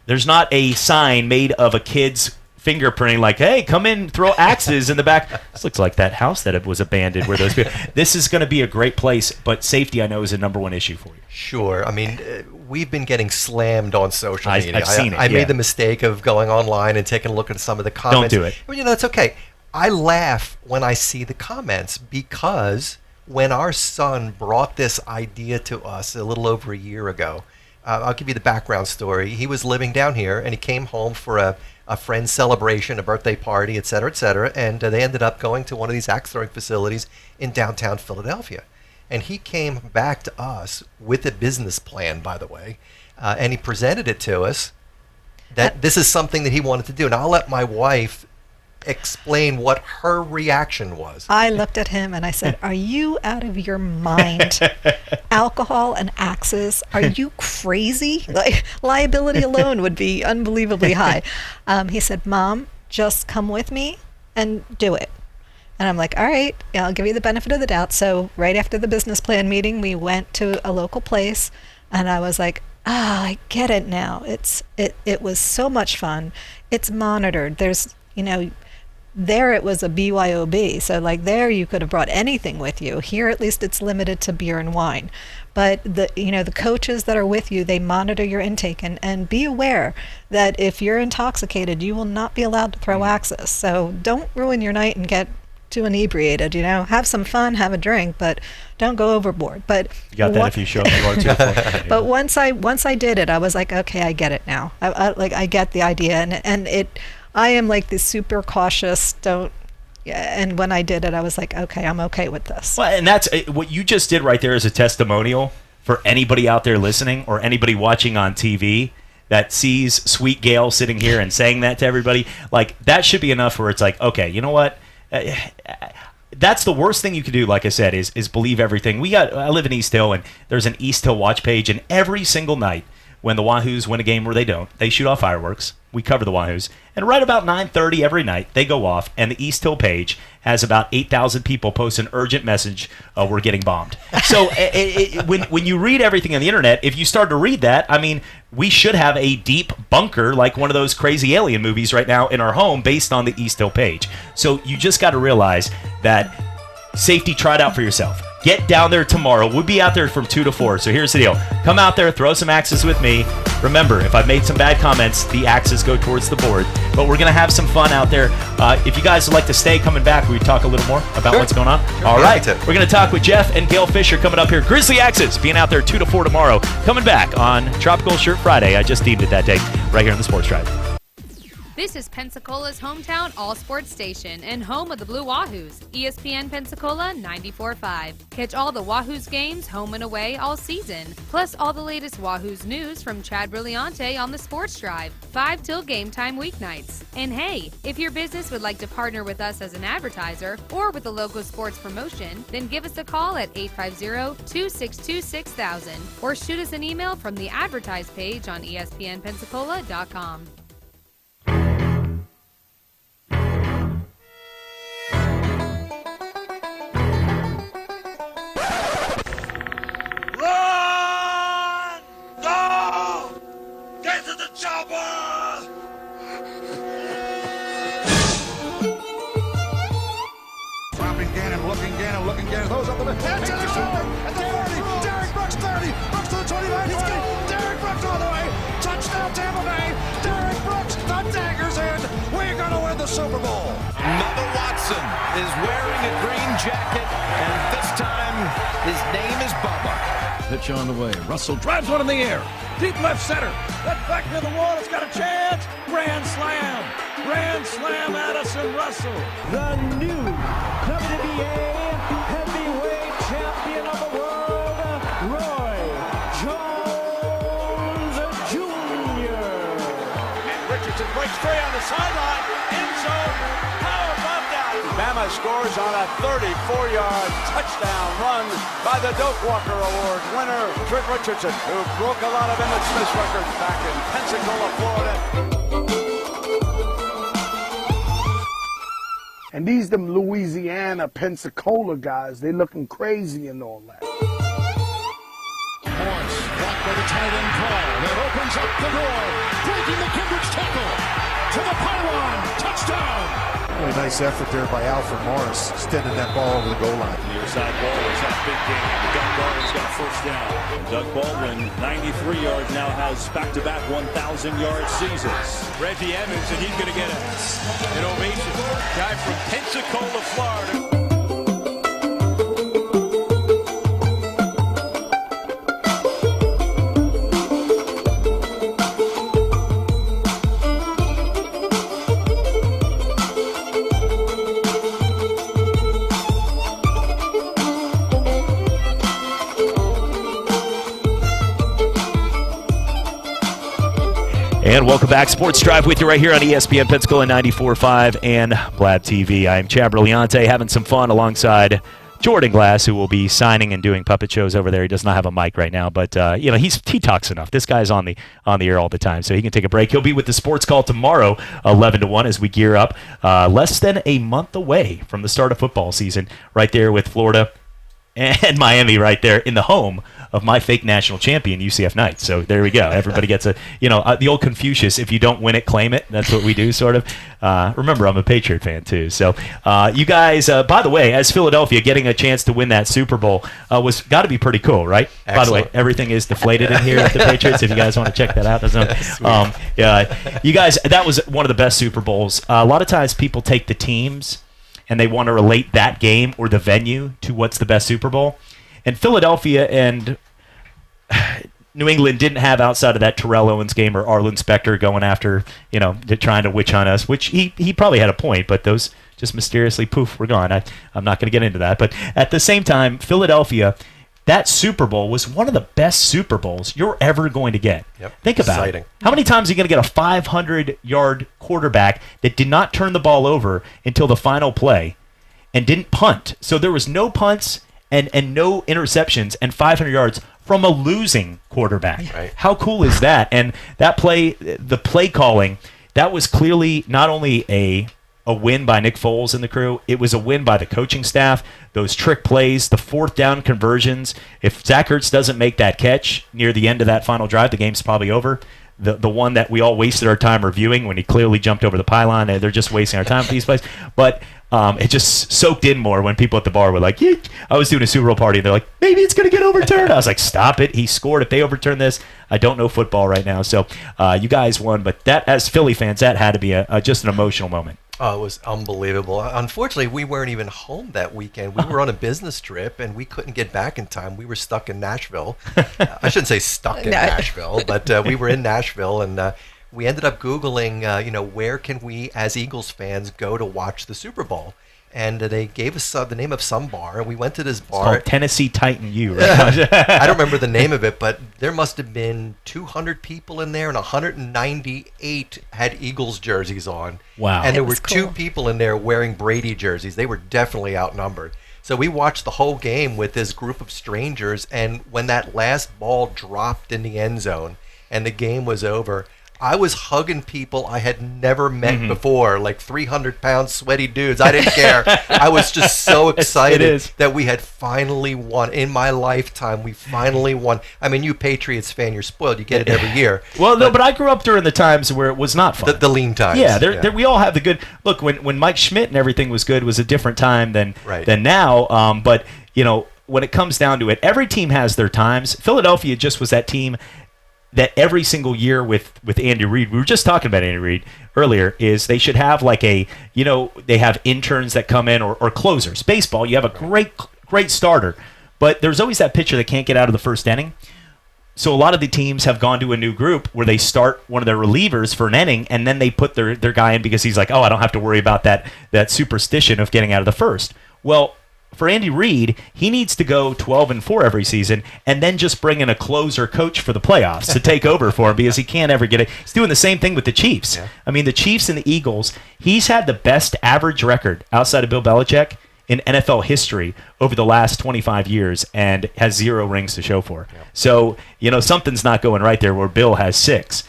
S3: there's not a sign made of a kid's fingerprinting like, hey, come in, throw axes in the back. This looks like that house that was abandoned where those people. This is going to be a great place, but safety, I know, is a #1 issue for you.
S8: Sure. I mean, we've been getting slammed on social media.
S3: I've seen it.
S8: I made the mistake of going online and taking a look at some of the comments.
S3: Don't do it.
S8: Well, that's okay. I laugh when I see the comments, because when our son brought this idea to us a little over a year ago, I'll give you the background story. He was living down here, and he came home for a a friend's celebration, a birthday party, et cetera, and they ended up going to one of these axe throwing facilities in downtown Philadelphia. And he came back to us with a business plan, by the way, and he presented it to us that this is something that he wanted to do. And I'll let my wife explain what her reaction was.
S11: I looked at him and I said, "Are you out of your mind? Alcohol and axes? Are you crazy? Like, liability alone would be unbelievably high." He said, "Mom, just come with me and do it." And I'm like, "All right, I'll give you the benefit of the doubt." So right after the business plan meeting, we went to a local place, and I was like, I get it now. It was so much fun. It's monitored. There's, there it was a BYOB, so like there you could have brought anything with you. Here at least it's limited to beer and wine. But the coaches that are with you, they monitor your intake, and be aware that if you're intoxicated, you will not be allowed to throw axes. So don't ruin your night and get too inebriated. Have some fun, have a drink, but don't go overboard. But
S3: you got that if you show up and go to
S11: But once I did it, I was like, okay, I get it now. I get the idea, and I am like this super cautious. And when I did it, I was like, okay, I'm okay with this.
S3: Well, and that's what you just did right there is a testimonial for anybody out there listening or anybody watching on TV that sees Sweet Gail sitting here and saying that to everybody. Like, that should be enough where it's like, okay, you know what? That's the worst thing you can do, like I said, is believe everything. I live in East Hill, and there's an East Hill watch page, and every single night when the Wahoos win a game where they don't, they shoot off fireworks. We cover the Wahoos. And right about 9:30 every night, they go off, and the East Hill page has about 8,000 people post an urgent message, we're getting bombed. So when you read everything on the internet, if you start to read that, I mean, we should have a deep bunker like one of those crazy alien movies right now in our home based on the East Hill page. So you just got to realize that safety, try it out for yourself. Get down there tomorrow. We'll be out there from 2 to 4. So here's the deal. Come out there, throw some axes with me. Remember, if I've made some bad comments, the axes go towards the board. But we're going to have some fun out there. If you guys would like to stay coming back, we talk a little more about what's going on. Sure. All right. We're going to talk with Jeff and Gail Fisher coming up here. Grizzly Axes being out there 2 to 4 tomorrow. Coming back on Tropical Shirt Friday. I just deemed it that day right here on the Sports Drive.
S5: This is Pensacola's hometown all-sports station and home of the Blue Wahoos, ESPN Pensacola 945. Catch all the Wahoos games home and away all season, plus all the latest Wahoos news from Chad Brillante on the Sports Drive, 5 till game time weeknights. And hey, if your business would like to partner with us as an advertiser or with a local sports promotion, then give us a call at 850-262-6000 or shoot us an email from the advertise page on ESPNpensacola.com.
S12: Throws up the middle. At the 40. Derek Brooks 30. Brooks to the 29. He's good. Derek Brooks all the way. Touchdown Tampa Bay. Derek Brooks, the dagger's in. We're going to win the Super Bowl.
S22: Mother Watson is wearing a green jacket, and this time his name is Bubba.
S17: Pitch on the way. Russell drives one in the air. Deep left center. That's back near the wall. It's got a chance. Grand slam. Grand slam, Addison Russell.
S12: The new WBA heavyweight champion of the world, Roy Jones Jr.
S22: And Richardson breaks free on the sideline. End zone. Power bomb down. Bama scores on a 34-yard touchdown run by the Doak Walker Award winner, Trick Richardson, who broke a lot of Emmitt Smith's records back in Pensacola, Florida.
S23: And these them Louisiana, Pensacola guys, they looking crazy and all that.
S12: Morris, blocked by the tight end Paul. That opens up the door. Breaking the Cambridge tackle. To the pylon. Touchdown.
S24: Really nice effort there by Alfred Morris, extending that ball over the goal line.
S31: Near side ball is that big game. Doug Baldwin's got a first down. And Doug Baldwin, 93 yards, now has back-to-back 1,000-yard seasons. Reggie Evans, and he's going to get an ovation. Guy from Pensacola, Florida.
S3: And welcome back. Sports Drive with you right here on ESPN Pensacola 94.5 and Blab TV. I'm Chad Brilliante having some fun alongside Jordan Glass, who will be signing and doing puppet shows over there. He does not have a mic right now, but he talks enough. This guy's on the air all the time, so he can take a break. He'll be with the Sports Call tomorrow, 11 to 1, as we gear up. Less than a month away from the start of football season, right there with Florida and Miami, right there in the home of my fake national champion, UCF Knights. So there we go. Everybody gets the old Confucius, if you don't win it, claim it. That's what we do, sort of. Remember, I'm a Patriot fan, too. So you guys, by the way, as Philadelphia, getting a chance to win that Super Bowl was got to be pretty cool, right?
S8: Excellent.
S3: By the way, everything is deflated in here at the Patriots, if you guys want to check that out. You guys, that was one of the best Super Bowls. A lot of times people take the teams and they want to relate that game or the venue to what's the best Super Bowl. And Philadelphia and New England didn't have, outside of that Terrell Owens game or Arlen Specter going after, trying to witch hunt us, which he probably had a point, but those just mysteriously, poof, were gone. I'm not going to get into that. But at the same time, Philadelphia, that Super Bowl was one of the best Super Bowls you're ever going to get.
S8: Yep.
S3: Think about it. How many times are you going to get a 500-yard quarterback that did not turn the ball over until the final play and didn't punt? So there was no punts and no interceptions and 500 yards from a losing quarterback.
S8: Right.
S3: How cool is that? And that play, the play calling, that was clearly not only a win by Nick Foles and the crew, it was a win by the coaching staff. Those trick plays, the fourth down conversions. If Zach Ertz doesn't make that catch near the end of that final drive, the game's probably over. The one that we all wasted our time reviewing when he clearly jumped over the pylon, they're just wasting our time with these plays. But it just soaked in more when people at the bar were like, "Yeek." I was doing a Super Bowl party, and they're like, maybe it's going to get overturned. I was like, stop it. He scored. If they overturn this, I don't know football right now. So you guys won. But that, as Philly fans, that had to be just an emotional moment.
S8: Oh, it was unbelievable. Unfortunately, we weren't even home that weekend. We were on a business trip, and we couldn't get back in time. We were stuck in Nashville. I shouldn't say stuck in Nashville, but we were in Nashville, and we ended up Googling, where can we, as Eagles fans, go to watch the Super Bowl? And they gave us the name of some bar, and we went to this bar.
S3: It's called Tennessee Titan U. Right?
S8: I don't remember the name of it, but there must have been 200 people in there, and 198 had Eagles jerseys on.
S3: Wow.
S8: And there were two people in there wearing Brady jerseys. They were definitely outnumbered. So we watched the whole game with this group of strangers, and when that last ball dropped in the end zone and the game was over, I was hugging people I had never met before, like 300-pound sweaty dudes. I didn't care. I was just so excited that we had finally won. In my lifetime, we finally won. I mean, you Patriots fan, you're spoiled. You get it every year.
S3: Well, no, but I grew up during the times where it was not fun.
S8: The lean times.
S3: Yeah, we all have the good. Look, when Mike Schmidt and everything was good, was a different time than now. But, when it comes down to it, every team has their times. Philadelphia just was that team that every single year with Andy Reid, we were just talking about Andy Reid earlier, is they should have like they have interns that come in or closers. Baseball, you have a great starter, but there's always that pitcher that can't get out of the first inning. So a lot of the teams have gone to a new group where they start one of their relievers for an inning, and then they put their guy in because he's like, oh, I don't have to worry about that superstition of getting out of the first. Well, for Andy Reid, he needs to go 12-4 every season and then just bring in a closer coach for the playoffs to take over for him because he can't ever get it. He's doing the same thing with the Chiefs. Yeah. I mean, the Chiefs and the Eagles, he's had the best average record outside of Bill Belichick in NFL history over the last 25 years and has 0 rings to show for it. Yeah. So, something's not going right there where Bill has 6.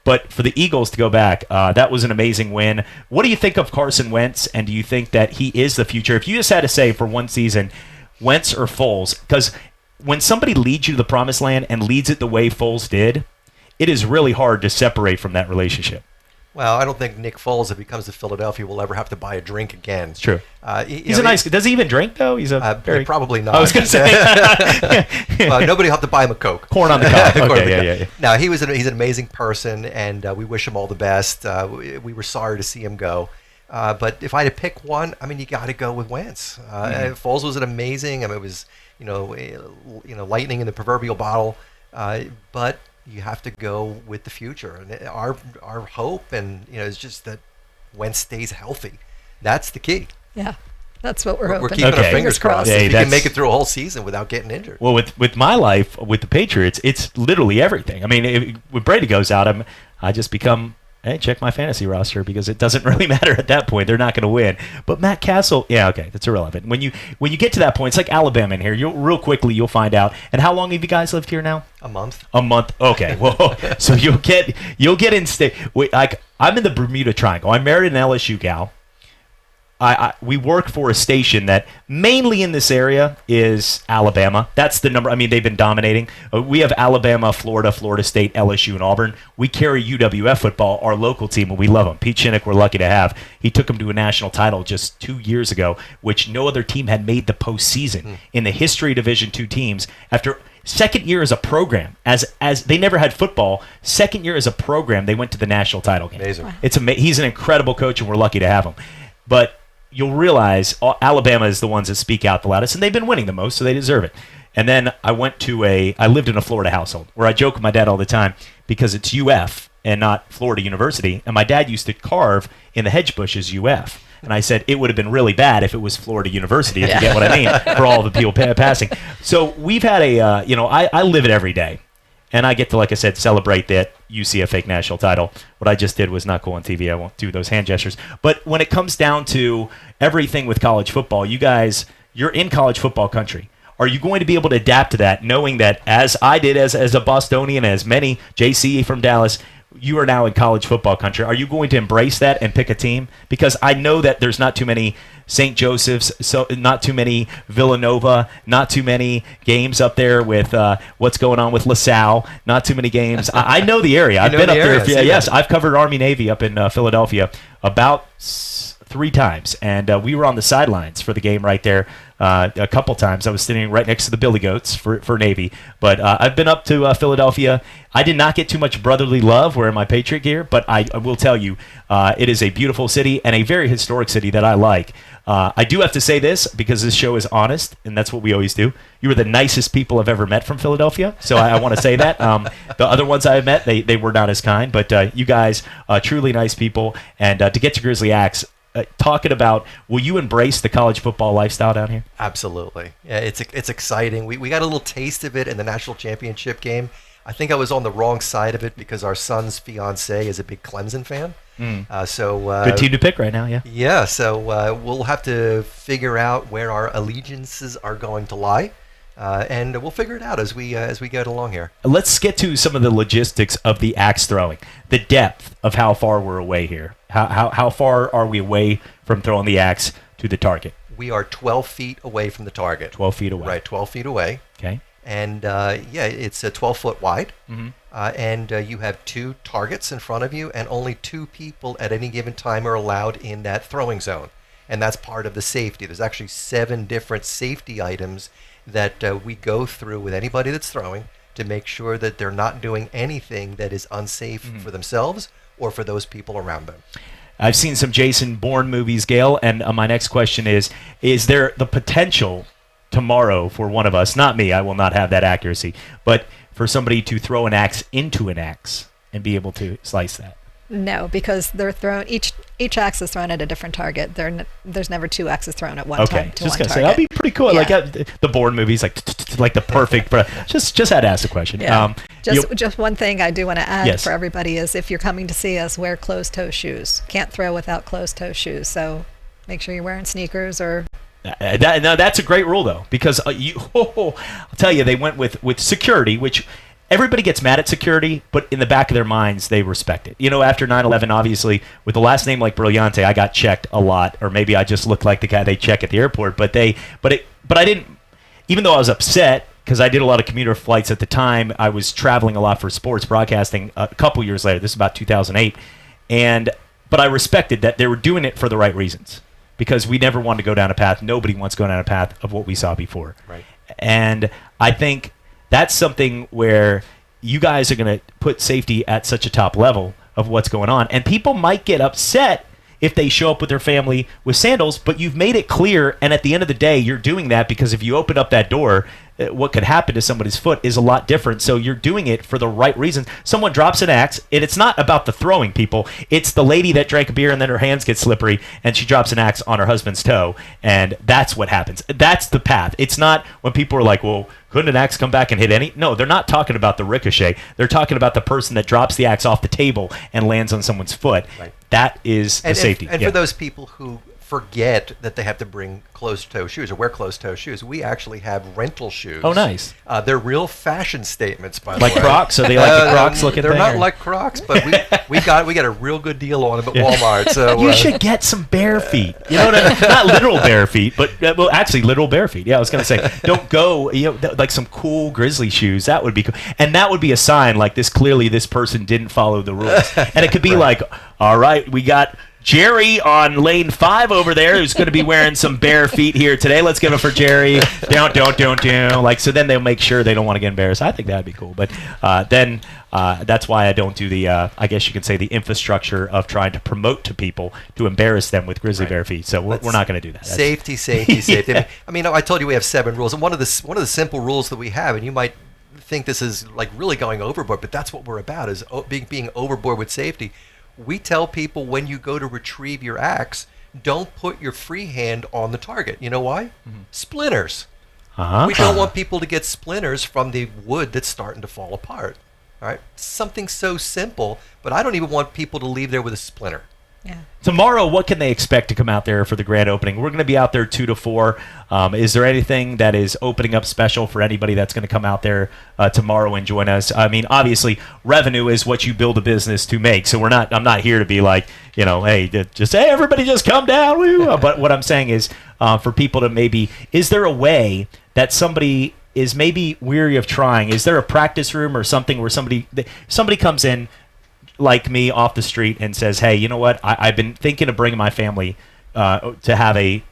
S3: But for the Eagles to go back, that was an amazing win. What do you think of Carson Wentz, and do you think that he is the future? If you just had to say for one season, Wentz or Foles, because when somebody leads you to the promised land and leads it the way Foles did, it is really hard to separate from that relationship.
S8: Well, I don't think Nick Foles, if he comes to Philadelphia, will ever have to buy a drink again.
S3: It's true. He's a nice guy. Does he even drink, though? He's
S8: probably not.
S3: I was going to say.
S8: Well, nobody will have to buy him a Coke.
S3: Corn on the cob. Okay, yeah.
S8: No, he's an amazing person, and we wish him all the best. We were sorry to see him go. But if I had to pick one, I mean, you got to go with Wentz. Foles was an amazing. I mean, it was, lightning in the proverbial bottle. But you have to go with the future, and our hope, and is just that Wentz stays healthy. That's the key.
S11: Yeah, That's what we're hoping.
S8: We're keeping our fingers crossed.
S3: Hey,
S8: if you can make it through a whole season without getting injured.
S3: Well, with my life, with the Patriots, it's literally everything. I mean, when Brady goes out, I just become, hey, check my fantasy roster because it doesn't really matter at that point. They're not going to win. But Matt Castle, yeah, okay, that's irrelevant. When you get to that point, it's like Alabama in here. Real quickly, you'll find out. And how long have you guys lived here now?
S8: A month.
S3: A month. Okay. Well, so you'll get in state. Like I'm in the Bermuda Triangle. I married an LSU gal. We work for a station that mainly in this area is Alabama. That's the number. I mean, they've been dominating. We have Alabama, Florida, Florida State, LSU, and Auburn. We carry UWF football, our local team, and we love them. Pete Shinnick, we're lucky to have. He took them to a national title just 2 years ago, which no other team had made the postseason in the history of Division II teams. After second year as a program, as they never had football, second year as a program, they went to the national title game.
S8: Amazing.
S3: Wow. He's an incredible coach, and we're lucky to have him. But you'll realize Alabama is the ones that speak out the loudest, and they've been winning the most, so they deserve it. And then I lived in a Florida household where I joke with my dad all the time because it's UF and not Florida University, and my dad used to carve in the hedge bushes UF. And I said it would have been really bad if it was Florida University, if you get what I mean, for all the people passing. So we've had I live it every day. And I get to, like I said, celebrate that UCF fake national title. What I just did was not cool on TV. I won't do those hand gestures. But when it comes down to everything with college football, you guys, you're in college football country. Are you going to be able to adapt to that, knowing that, as I did as a Bostonian, as many, JC from Dallas, you are now in college football country. Are you going to embrace that and pick a team? Because I know that there's not too many St. Joseph's, so not too many Villanova, not too many games up there with what's going on with LaSalle, not too many games. I know the area. I've been up there. Yes, I've covered Army-Navy up in Philadelphia about 3 times, and we were on the sidelines for the game right there a couple times. I was sitting right next to the Billy Goats for Navy, but I've been up to Philadelphia. I did not get too much brotherly love wearing my Patriot gear, but I will tell you, it is a beautiful city and a very historic city that I like. I do have to say this because this show is honest, and that's what we always do. You were the nicest people I've ever met from Philadelphia, so I want to say that. The other ones I've met, they were not as kind, but you guys, truly nice people. And to get to Grizzly Axe, talking about, will you embrace the college football lifestyle down here?
S8: Absolutely. Yeah, it's exciting. We got a little taste of it in the national championship game. I think I was on the wrong side of it because our son's fiance is a big Clemson fan.
S3: Good team to pick right now, yeah.
S8: Yeah, so we'll have to figure out where our allegiances are going to lie, and we'll figure it out as we get along here.
S3: Let's get to some of the logistics of the axe throwing, the depth of how far we're away here. How far are we away from throwing the axe to the target?
S8: We are 12 feet away from the target.
S3: 12 feet away.
S8: Right, 12 feet away.
S3: Okay.
S8: And it's 12 foot wide.
S3: Mm-hmm.
S8: And you have 2 targets in front of you, and only 2 people at any given time are allowed in that throwing zone. And that's part of the safety. There's actually 7 different safety items that we go through with anybody that's throwing to make sure that they're not doing anything that is unsafe for themselves or for those people around them.
S3: I've seen some Jason Bourne movies, Gail, and my next question is there the potential tomorrow for one of us, not me, I will not have that accuracy, but for somebody to throw an axe into an axe and be able to slice that?
S11: No, because they're thrown. Each axe is thrown at a different target. There's never 2 axes thrown at one time to
S3: just
S11: one
S3: gonna
S11: target.
S3: say that'd be pretty cool.
S11: Yeah.
S3: Like the Bourne movies, like the perfect. Just had to ask a question.
S11: Yeah. Just one thing I do want to add
S3: Yes.
S11: for everybody is if you're coming to see us, wear closed-toe shoes. Can't throw without closed-toe shoes. So make sure you're wearing sneakers or.
S3: That's a great rule though, because I'll tell you, they went with security, which. Everybody gets mad at security, but in the back of their minds, they respect it. You know, after 9/11, obviously, with the last name like Brillante, I got checked a lot, or maybe I just looked like the guy they check at the airport. But I didn't. Even though I was upset because I did a lot of commuter flights at the time, I was traveling a lot for sports broadcasting. A couple years later, this is about 2008, but I respected that they were doing it for the right reasons because we never wanted to go down a path. Nobody wants to go down a path of what we saw before.
S8: Right.
S3: And I think. That's something where you guys are going to put safety at such a top level of what's going on. And people might get upset if they show up with their family with sandals, but you've made it clear, and at the end of the day, you're doing that because if you open up that door, what could happen to somebody's foot is a lot different. So you're doing it for the right reasons. Someone drops an axe, and it's not about the throwing people. It's the lady that drank a beer and then her hands get slippery, and she drops an axe on her husband's toe, and that's what happens. That's the path. It's not when people are like, well, couldn't an axe come back and hit any? No, they're not talking about the ricochet. They're talking about the person that drops the axe off the table and lands on someone's foot.
S8: Right.
S3: That is the safety.
S8: And for those people who forget that they have to bring closed-toe shoes or wear closed-toe shoes, we actually have rental shoes.
S3: Oh, nice.
S8: They're real fashion statements, by the
S3: like
S8: way.
S3: Crocs? So they like the Crocs looking
S8: they're
S3: thing?
S8: They're not like Crocs, but we got a real good deal on them at Walmart. So
S3: you should get some bare feet. You know what I mean? Not literal bare feet, but well, actually literal bare feet. Yeah, I was gonna say, don't go. Like some cool Grizzly shoes. That would be cool, and that would be a sign like this. Clearly, this person didn't follow the rules, and it could be like, all right, we got Jerry on lane 5 over there who's going to be wearing some bare feet here today. Let's give it for Jerry. Don't. Like, so then they'll make sure they don't want to get embarrassed. I think that'd be cool. But then that's why I don't do the, I guess you could say, the infrastructure of trying to promote to people to embarrass them with grizzly bear feet. So we're not going to do that.
S8: Safety. Yeah. I mean, I told you we have 7 rules. And one of the simple rules that we have, and you might think this is like really going overboard, but that's what we're about, is being overboard with safety. We tell people when you go to retrieve your axe, don't put your free hand on the target. You know why? Splinters. We don't want people to get splinters from the wood that's starting to fall apart. All right? Something so simple, but I don't even want people to leave there with a splinter.
S11: Yeah.
S3: Tomorrow, what can they expect to come out there for the grand opening? We're going to be out there 2 to 4. Is there anything that is opening up special for anybody that's going to come out there tomorrow and join us? I mean, obviously, revenue is what you build a business to make. So I'm not here to be like, hey, everybody just come down. Woo. But what I'm saying is, for people to maybe, is there a way that somebody is maybe weary of trying? Is there a practice room or something where somebody comes in like me off the street and says, hey, you know what? I've been thinking of bringing my family to have I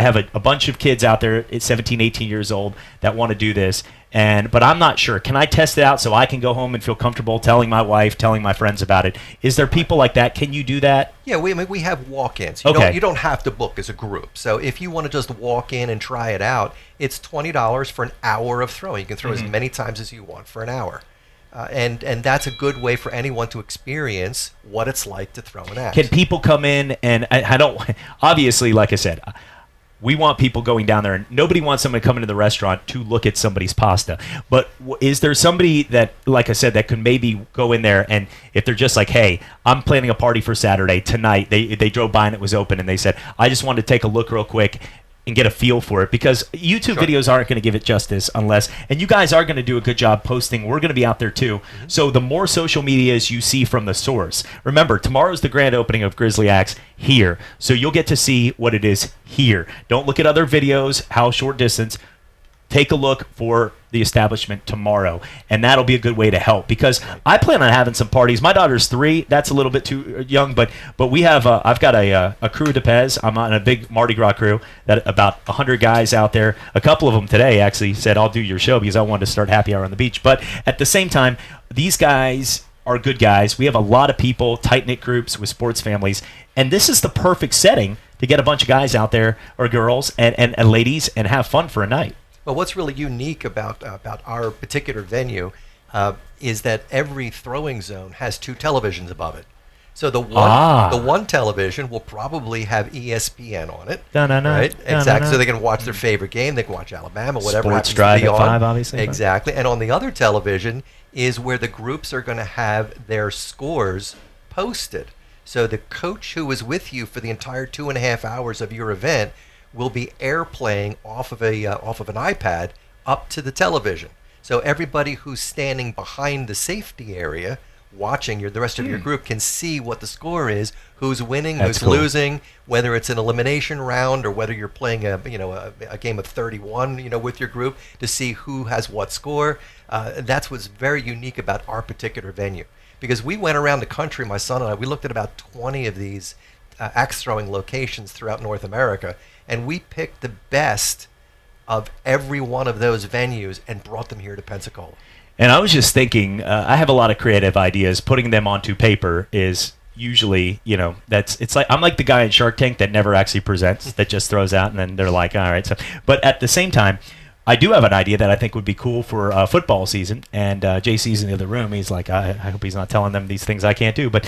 S3: have a bunch of kids out there at 17, 18 years old that want to do this, but I'm not sure. Can I test it out so I can go home and feel comfortable telling my wife, telling my friends about it? Is there people like that? Can you do that?
S8: Yeah, we have walk-ins. You don't have to book as a group. So if you want to just walk in and try it out, it's $20 for an hour of throwing. You can throw as many times as you want for an hour. And that's a good way for anyone to experience what it's like to throw an axe.
S3: Can people come in and I don't obviously, like I said, we want people going down there, and nobody wants someone to come into the restaurant to look at somebody's pasta. But is there somebody that, like I said, that could maybe go in there, and if they're just like, hey, I'm planning a party for Saturday tonight, they drove by and it was open, and they said, I just wanted to take a look real quick and get a feel for it, because YouTube videos aren't going to give it justice unless, and you guys are going to do a good job posting. We're going to be out there too. So the more social medias you see from the source, remember, tomorrow's the grand opening of Grizzly Axe here. So you'll get to see what it is here. Don't look at other videos, how short distance. Take a look for the establishment tomorrow, and that'll be a good way to help, because I plan on having some parties. My daughter's 3. That's a little bit too young, but we have I've got a crew de Pez. I'm on a big Mardi Gras crew, that about 100 guys out there. A couple of them today actually said, I'll do your show, because I wanted to start happy hour on the beach. But at the same time, these guys are good guys. We have a lot of people, tight-knit groups with sports families, and this is the perfect setting to get a bunch of guys out there, or girls and ladies, and have fun for a night.
S8: Well, what's really unique about our particular venue is that every throwing zone has 2 televisions above it. So the one television will probably have ESPN on it. Right? Exactly. So they can watch their favorite game. They can watch Alabama, whatever
S3: Sports
S8: happens
S3: Drive
S8: to be
S3: at
S8: on.
S3: 5, obviously.
S8: Exactly. And on the other television is where the groups are going to have their scores posted. So the coach who was with you for the entire 2.5 hours of your event will be airplaying off of an iPad up to the television. So everybody who's standing behind the safety area watching the rest of your group can see what the score is, who's winning, who's losing, whether it's an elimination round or whether you're playing a game of 31, with your group, to see who has what score. That's what's very unique about our particular venue, because we went around the country, my son and I, we looked at about 20 of these axe throwing locations throughout North America, and we picked the best of every one of those venues and brought them here to Pensacola.
S3: And I was just thinking, I have a lot of creative ideas. Putting them onto paper is usually, it's like I'm like the guy in Shark Tank that never actually presents, that just throws out, and then they're like, all right. So, but at the same time, I do have an idea that I think would be cool for football season. And JC's in the other room. He's like, I hope he's not telling them these things I can't do. But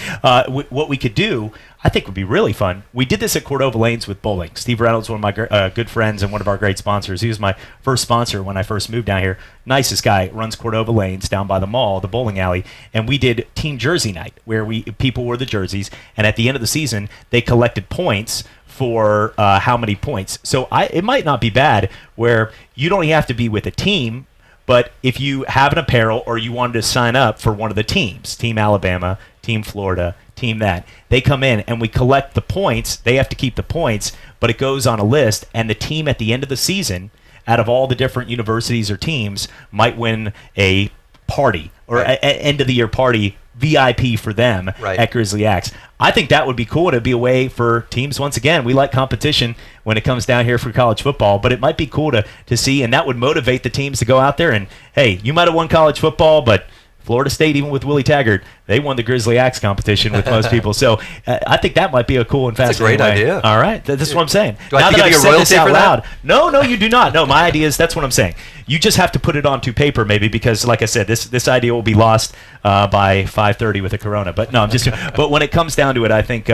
S3: what we could do, I think would be really fun. We did this at Cordova Lanes with bowling. Steve Reynolds, one of my good friends and one of our great sponsors. He was my first sponsor when I first moved down here. Nicest guy, runs Cordova Lanes down by the mall, the bowling alley. And we did Team Jersey Night, where people wore the jerseys. And at the end of the season, they collected points for how many points. So it might not be bad where you don't have to be with a team, but if you have an apparel or you wanted to sign up for one of the teams, Team Alabama, Team Florida, Team that, they come in and we collect the points. They have to keep the points, but it goes on a list, and the team at the end of the season, out of all the different universities or teams, might win a party or an end-of-the-year party VIP for them at Grizzly Axe. I think that would be cool. It'd be a way for teams. Once again, we like competition when it comes down here for college football, but it might be cool to see, and that would motivate the teams to go out there and, hey, you might have won college football, but Florida State, even with Willie Taggart, they won the Grizzly Axe competition with most people. So I think that might be a cool and fascinating
S8: That's a great idea.
S3: All right. That's what I'm saying.
S8: Do I have to give you a royalty for that?
S3: No, you do not. No, my idea is, that's what I'm saying. You just have to put it onto paper maybe, because like I said, this idea will be lost by 5:30 with a Corona. But no, but when it comes down to it, I think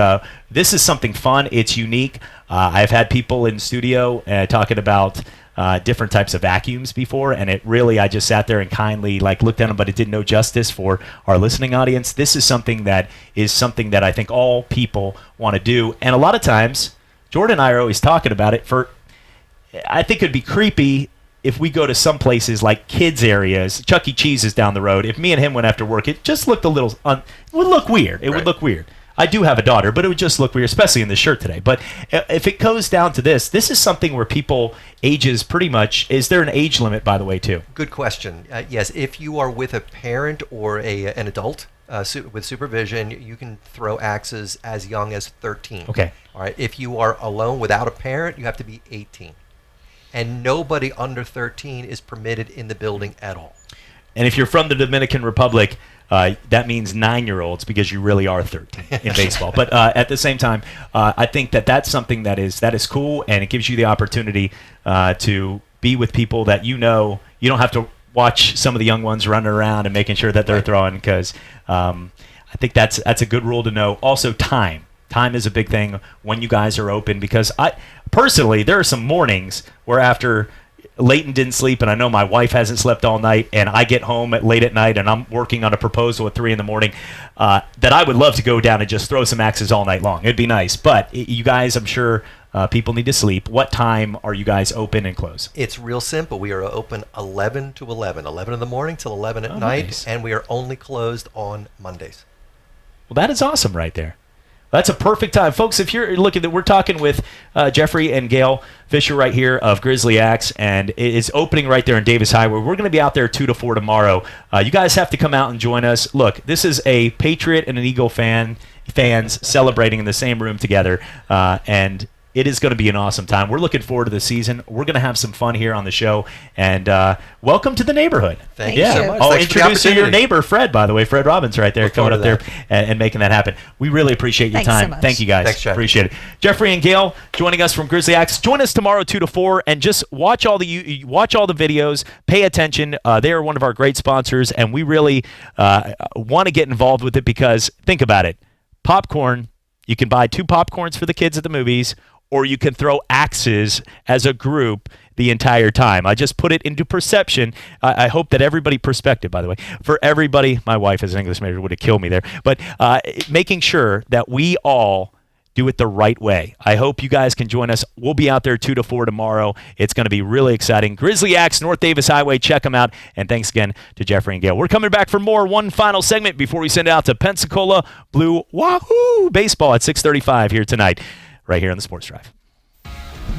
S3: this is something fun. It's unique. I've had people in studio talking about different types of vacuums before, and it really, I just sat there and kindly looked at them, but it did no justice for our listening audience. This is something that I think all people want to do, and a lot of times, Jordan and I are always talking about it. I think it'd be creepy if we go to some places like kids areas, Chuck E. Cheese is down the road. If me and him went after work, it just looked a little, it would look weird. It would look weird. I do have a daughter, but it would just look weird, especially in the shirt today. But if it goes down to this is something where people ages pretty much. Is there an age limit, by the way, too?
S8: Good question. Yes, if you are with a parent or an adult with supervision, you can throw axes as young as 13.
S3: Okay.
S8: All right. If you are alone without a parent, you have to be 18. And nobody under 13 is permitted in the building at all.
S3: And if you're from the Dominican Republic, that means 9-year-olds, because you really are 13 in baseball. But at the same time, I think that's something that is cool, and it gives you the opportunity to be with people that you don't have to watch some of the young ones running around and making sure that they're throwing, because I think that's a good rule to know. Also, time. Time is a big thing when you guys are open, because personally, there are some mornings where after Leighton didn't sleep, and I know my wife hasn't slept all night, and I get home late at night and I'm working on a proposal at 3 a.m, that I would love to go down and just throw some axes all night long. It'd be nice. But you guys, I'm sure people need to sleep. What time are you guys open and close?
S8: It's real simple. We are open 11 to 11 in the morning till 11 at night,
S3: nice.
S8: And we are only closed on Mondays.
S3: Well, that is awesome right there. That's a perfect time. Folks, if you're looking, we're talking with Jeffrey and Gail Fisher right here of Grizzly Axe, and it is opening right there in Davis Highway. We're going to be out there 2 to 4 tomorrow. You guys have to come out and join us. Look, this is a Patriot and an Eagle fans celebrating in the same room together, and it is going to be an awesome time. We're looking forward to the season. We're going to have some fun here on the show. And welcome to the neighborhood.
S8: Thank you so much.
S3: I'll introduce you to your neighbor, Fred, by the way. Fred Robbins right there, coming up there and making that happen. We really appreciate your time.
S11: So
S3: Thank you, guys.
S8: Thanks, Jeff.
S3: Appreciate it. Jeffrey and Gail joining us from Grizzly Axe. Join us tomorrow 2 to 4, and just watch all the videos. Pay attention. They are one of our great sponsors, and we really want to get involved with it, because think about it. Popcorn, you can buy 2 popcorns for the kids at the movies, or you can throw axes as a group the entire time. I just put it into perception. I hope that perspective, by the way, for everybody, my wife as an English major would have killed me there, but making sure that we all do it the right way. I hope you guys can join us. We'll be out there 2 to 4 tomorrow. It's going to be really exciting. Grizzly Axe, North Davis Highway. Check them out. And thanks again to Jeffrey and Gail. We're coming back for more. One final segment before we send it out to Pensacola Blue Wahoo Baseball at 6:35 here tonight, right here on the Sports Drive.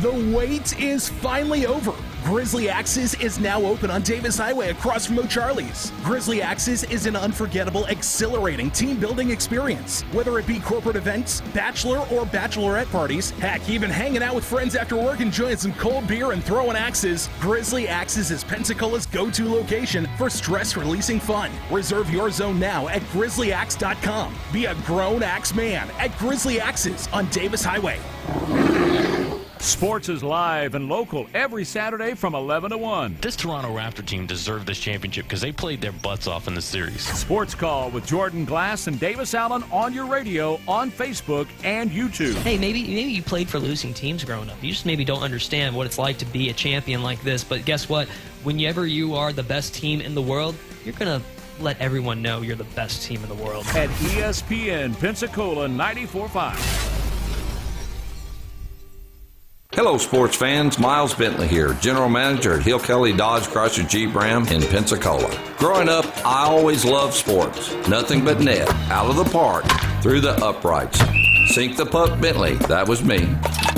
S1: The wait is finally over. Grizzly Axes is now open on Davis Highway across from O'Charlie's. Grizzly Axes is an unforgettable, exhilarating team-building experience. Whether it be corporate events, bachelor or bachelorette parties, heck, even hanging out with friends after work enjoying some cold beer and throwing axes, Grizzly Axes is Pensacola's go-to location for stress-releasing fun. Reserve your zone now at grizzlyaxe.com. Be a grown axe man at Grizzly Axes on Davis Highway.
S17: Sports is live and local every Saturday from 11 to 1.
S4: This Toronto Raptor team deserved this championship because they played their butts off in the series.
S17: Sports Call with Jordan Glass and Davis Allen on your radio, on Facebook, and YouTube.
S18: Hey, maybe you played for losing teams growing up. You just maybe don't understand what it's like to be a champion like this. But guess what? Whenever you are the best team in the world, you're going to let everyone know you're the best team in the world.
S17: At ESPN Pensacola 94.5.
S13: Hello, sports fans. Miles Bentley here, General Manager at Hill Kelly Dodge Chrysler Jeep Ram in Pensacola. Growing up, I always loved sports. Nothing but net, out of the park, through the uprights. Sink the puck Bentley, that was me.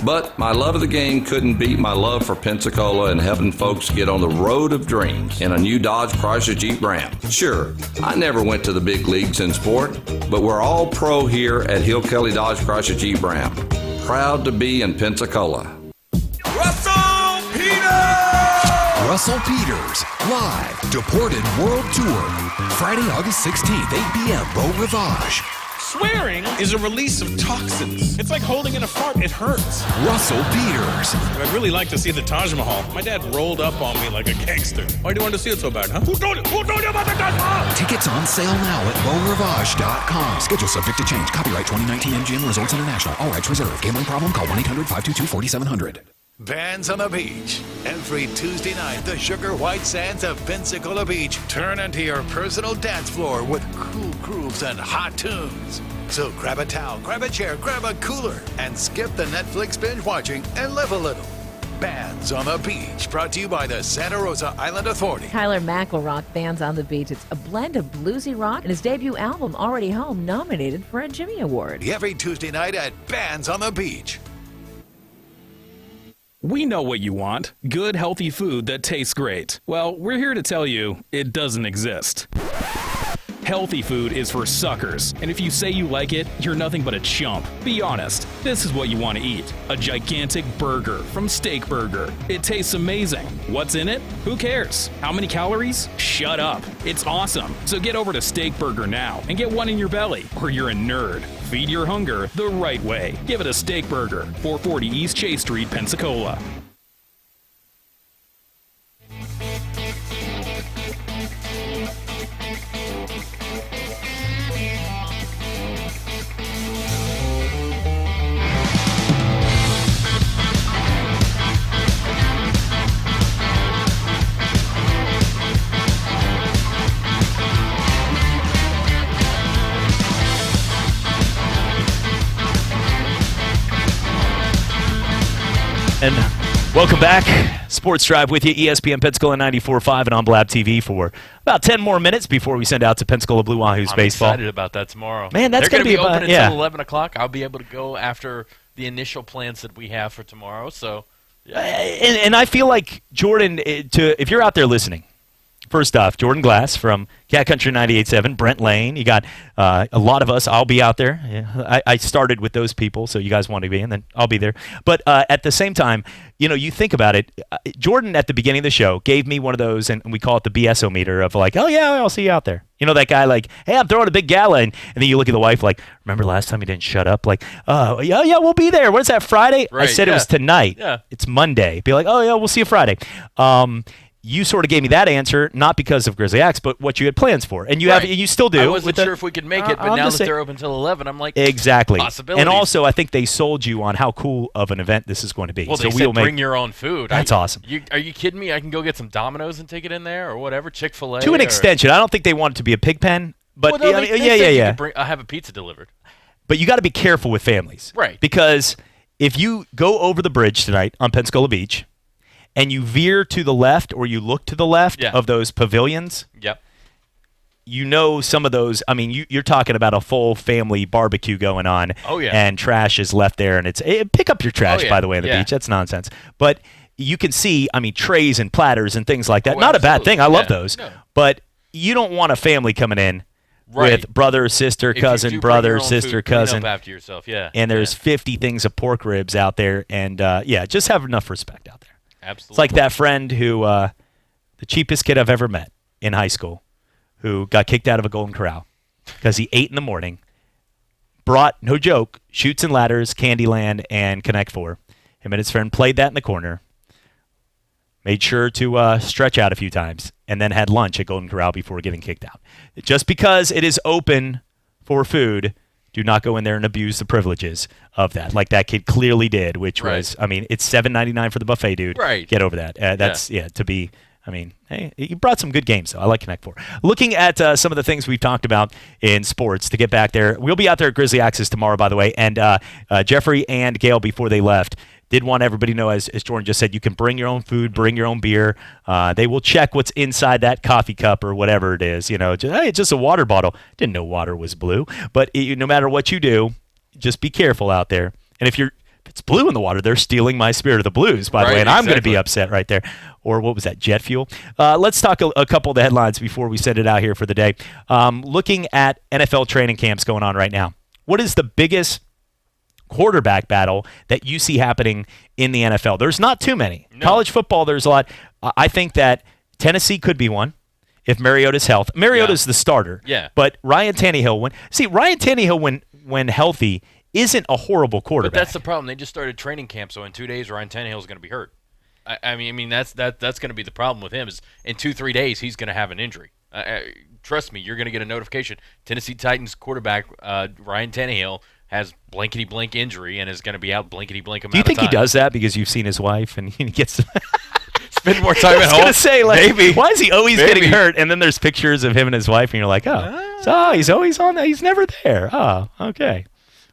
S13: But my love of the game couldn't beat my love for Pensacola and helping folks get on the road of dreams in a new Dodge Chrysler Jeep Ram. Sure, I never went to the big leagues in sport, but we're all pro here at Hill Kelly Dodge Chrysler Jeep Ram. Proud to be in Pensacola.
S14: Russell Peters, live, Deported World Tour, Friday, August 16th, 8 p.m., Beau Rivage.
S15: Swearing is a release of toxins. It's like holding in a fart. It hurts.
S14: Russell Peters.
S15: I'd really like to see the Taj Mahal. My dad rolled up on me like a gangster. Why do you want to see it so bad, huh? Who told you? Who told you about the Taj Mahal?
S14: Tickets on sale now at BeauRivage.com. Schedule subject to change. Copyright 2019 MGM Resorts International. All rights reserved. Gambling problem? Call 1-800-522-4700.
S25: Bands on the Beach. Every Tuesday night, the Sugar White Sands of Pensacola Beach turn into your personal dance floor with cool grooves and hot tunes. So grab a towel, grab a chair, grab a cooler, and skip the Netflix binge watching and live a little. Bands on the Beach, brought to you by the Santa Rosa Island Authority.
S26: Tyler Mack will rock Bands on the Beach. It's a blend of bluesy rock and his debut album, Already Home, nominated for a Jimmy Award.
S25: Every Tuesday night at Bands on the Beach.
S27: We know what you want. Good, healthy food that tastes great. Well, we're here to tell you it doesn't exist. Healthy food is for suckers, and if you say you like it, you're nothing but a chump. Be honest, this is what you want to eat. A gigantic burger from Steak Burger. It tastes amazing. What's in it? Who cares? How many calories? Shut up. It's awesome. So get over to Steak Burger now and get one in your belly, or you're a nerd. Feed your hunger the right way. Give it a Steak Burger, 440 East Chase Street, Pensacola.
S3: And welcome back. Sports Drive with you, ESPN Pensacola 94.5 and on Blab TV for about 10 more minutes before we send out to Pensacola Blue Wahoos baseball.
S2: I'm excited about that tomorrow.
S3: Man, that's
S2: going to be
S3: about,
S2: open until 11 o'clock. I'll be able to go after the initial plans that we have for tomorrow. So, yeah.
S3: And I feel like, Jordan, if you're out there listening, first off, Jordan Glass from Cat Country 98.7, Brent Lane. You got a lot of us. I'll be out there. Yeah, I started with those people, so you guys want to be, and then I'll be there. But at the same time, you think about it. Jordan, at the beginning of the show, gave me one of those, and we call it the BSO-meter of like, oh, yeah, I'll see you out there. You know, that guy like, hey, I'm throwing a big gala. And then you look at the wife like, remember last time you didn't shut up? Like, oh, yeah, we'll be there. What is that, Friday?
S2: Right,
S3: I said it was tonight.
S2: Yeah.
S3: It's Monday. Be like, oh, yeah, we'll see you Friday. You sort of gave me that answer, not because of Grizzly Axe, but what you had plans for. And you still do.
S2: I wasn't sure if we could make it, but now that they're open until 11, I'm like,
S3: exactly.
S2: Possibilities.
S3: And also, I think they sold you on how cool of an event this is going to be.
S2: Well,
S3: so
S2: they said bring your own food.
S3: That's awesome.
S2: Are you kidding me? I can go get some Domino's and take it in there or whatever, Chick-fil-A.
S3: To an extension. I don't think they want it to be a pig pen. But
S2: well, no,
S3: yeah.
S2: I'll have a pizza delivered.
S3: But you got to be careful with families.
S2: Right.
S3: Because if you go over the bridge tonight on Pensacola Beach, and you veer to the left or you look to the left of those pavilions, some of those. I mean, you're talking about a full family barbecue going on.
S2: Oh, yeah.
S3: And trash is left there, and pick up your trash, by the way, on the beach. That's nonsense. But you can see, I mean, trays and platters and things like that. Not a bad thing. I love those. No. But you don't want a family coming in with brother, sister, cousin, brother, sister, cousin.
S2: Clean up after yourself, yeah.
S3: And there's 50 things of pork ribs out there, and just have enough respect out there.
S2: Absolutely.
S3: It's like that friend who, the cheapest kid I've ever met in high school, who got kicked out of a Golden Corral because he ate in the morning, brought, no joke, Chutes and Ladders, Candyland, and Connect 4. Him and his friend played that in the corner, made sure to stretch out a few times, and then had lunch at Golden Corral before getting kicked out. Just because it is open for food, do not go in there and abuse the privileges of that, like that kid clearly did, which was, I mean, it's $7.99 for the buffet, dude.
S2: Right.
S3: Get over that. To be... I mean, hey, you brought some good games, though. I like Connect 4. Looking at some of the things we've talked about in sports to get back there. We'll be out there at Grizzly Access tomorrow, by the way. And Jeffrey and Gail, before they left, did want everybody to know, as Jordan just said, you can bring your own food, bring your own beer. They will check what's inside that coffee cup or whatever it is. It's just a water bottle. Didn't know water was blue. But no matter what you do, just be careful out there. And if it's blue in the water, they're stealing my Spirit of the Blues, by the way, and I'm going to be upset right there. Or what was that, jet fuel? Let's talk a couple of the headlines before we send it out here for the day. Looking at NFL training camps going on right now, what is the biggest quarterback battle that you see happening in the NFL? There's not too many. No. College football, there's a lot. I think that Tennessee could be one if Mariota's health. Mariota's the starter.
S2: Yeah.
S3: But Ryan Tannehill, when healthy, isn't a horrible quarterback.
S2: But that's the problem. They just started training camp, so in 2 days, Ryan Tannehill is going to be hurt. I mean that's going to be the problem with him. Is in 2-3 days he's going to have an injury. Trust me, you're going to get a notification. Tennessee Titans quarterback Ryan Tannehill has blankety blank injury and is going to be out blankety blank amount of time.
S3: Do you think he does that because you've seen his wife and he gets
S2: spend more time at home?
S3: I was going to say,
S2: maybe.
S3: Why is he always getting hurt? And then there's pictures of him and his wife, and you're like, so he's always on that. He's never there. Oh, okay.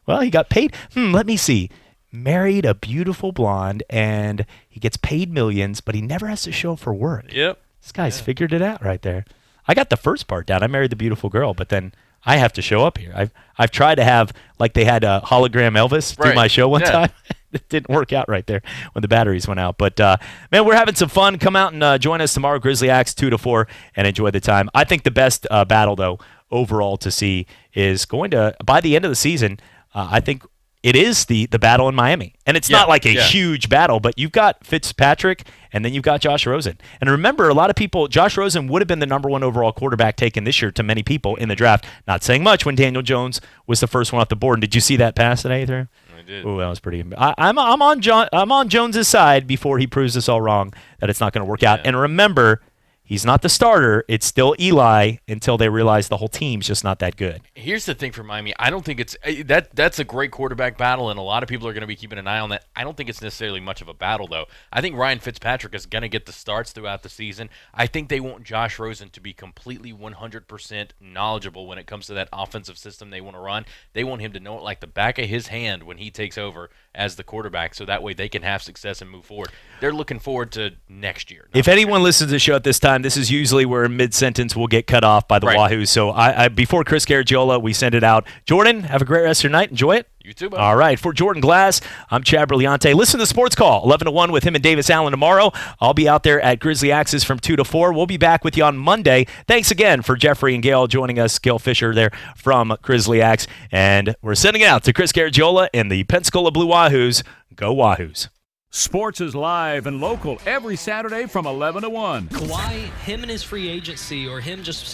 S3: Well, he got paid. Let me see. Married a beautiful blonde, and he gets paid millions, but he never has to show up for work.
S2: Yep.
S3: This guy's figured it out right there. I got the first part down. I married the beautiful girl, but then I have to show up here. I've tried to have, like they had a hologram Elvis do my show one time. It didn't work out right there when the batteries went out. But, man, we're having some fun. Come out and join us tomorrow, Grizzly Axe 2 to 4, and enjoy the time. I think the best battle, though, overall to see is going to, by the end of the season, I think it is the battle in Miami. And it's not like a huge battle, but you've got Fitzpatrick and then you've got Josh Rosen. And remember, a lot of people, Josh Rosen would have been the number 1 overall quarterback taken this year to many people in the draft. Not saying much when Daniel Jones was the first one off the board. And did you see that pass today, Ether?
S2: I did.
S3: Oh, that was pretty. I'm on Jones's side before he proves us all wrong that it's not going to work out. And remember, he's not the starter. It's still Eli until they realize the whole team's just not that good.
S2: Here's the thing for Miami. I don't think it's that's a great quarterback battle, and a lot of people are going to be keeping an eye on that. I don't think it's necessarily much of a battle, though. I think Ryan Fitzpatrick is going to get the starts throughout the season. I think they want Josh Rosen to be completely 100% knowledgeable when it comes to that offensive system they want to run. They want him to know it like the back of his hand when he takes over as the quarterback, so that way they can have success and move forward. They're looking forward to next year.
S3: If anyone listens to the show at this time, this is usually where mid-sentence will get cut off by the Wahoos. So I before Chris Garagiola, we send it out. Jordan, have a great rest of your night. Enjoy it.
S2: You too, bud.
S3: All right. For Jordan Glass, I'm Chad Brillante. Listen to Sports Call, 11 to 1 with him and Davis Allen tomorrow. I'll be out there at Grizzly Axis from 2 to 4. We'll be back with you on Monday. Thanks again for Jeffrey and Gail joining us. Gail Fisher there from Grizzly Axe. And we're sending it out to Chris Garagiola and the Pensacola Blue Wahoos. Go Wahoos.
S17: Sports is live and local every Saturday from 11 to 1.
S18: Kawhi, him and his free agency, or him just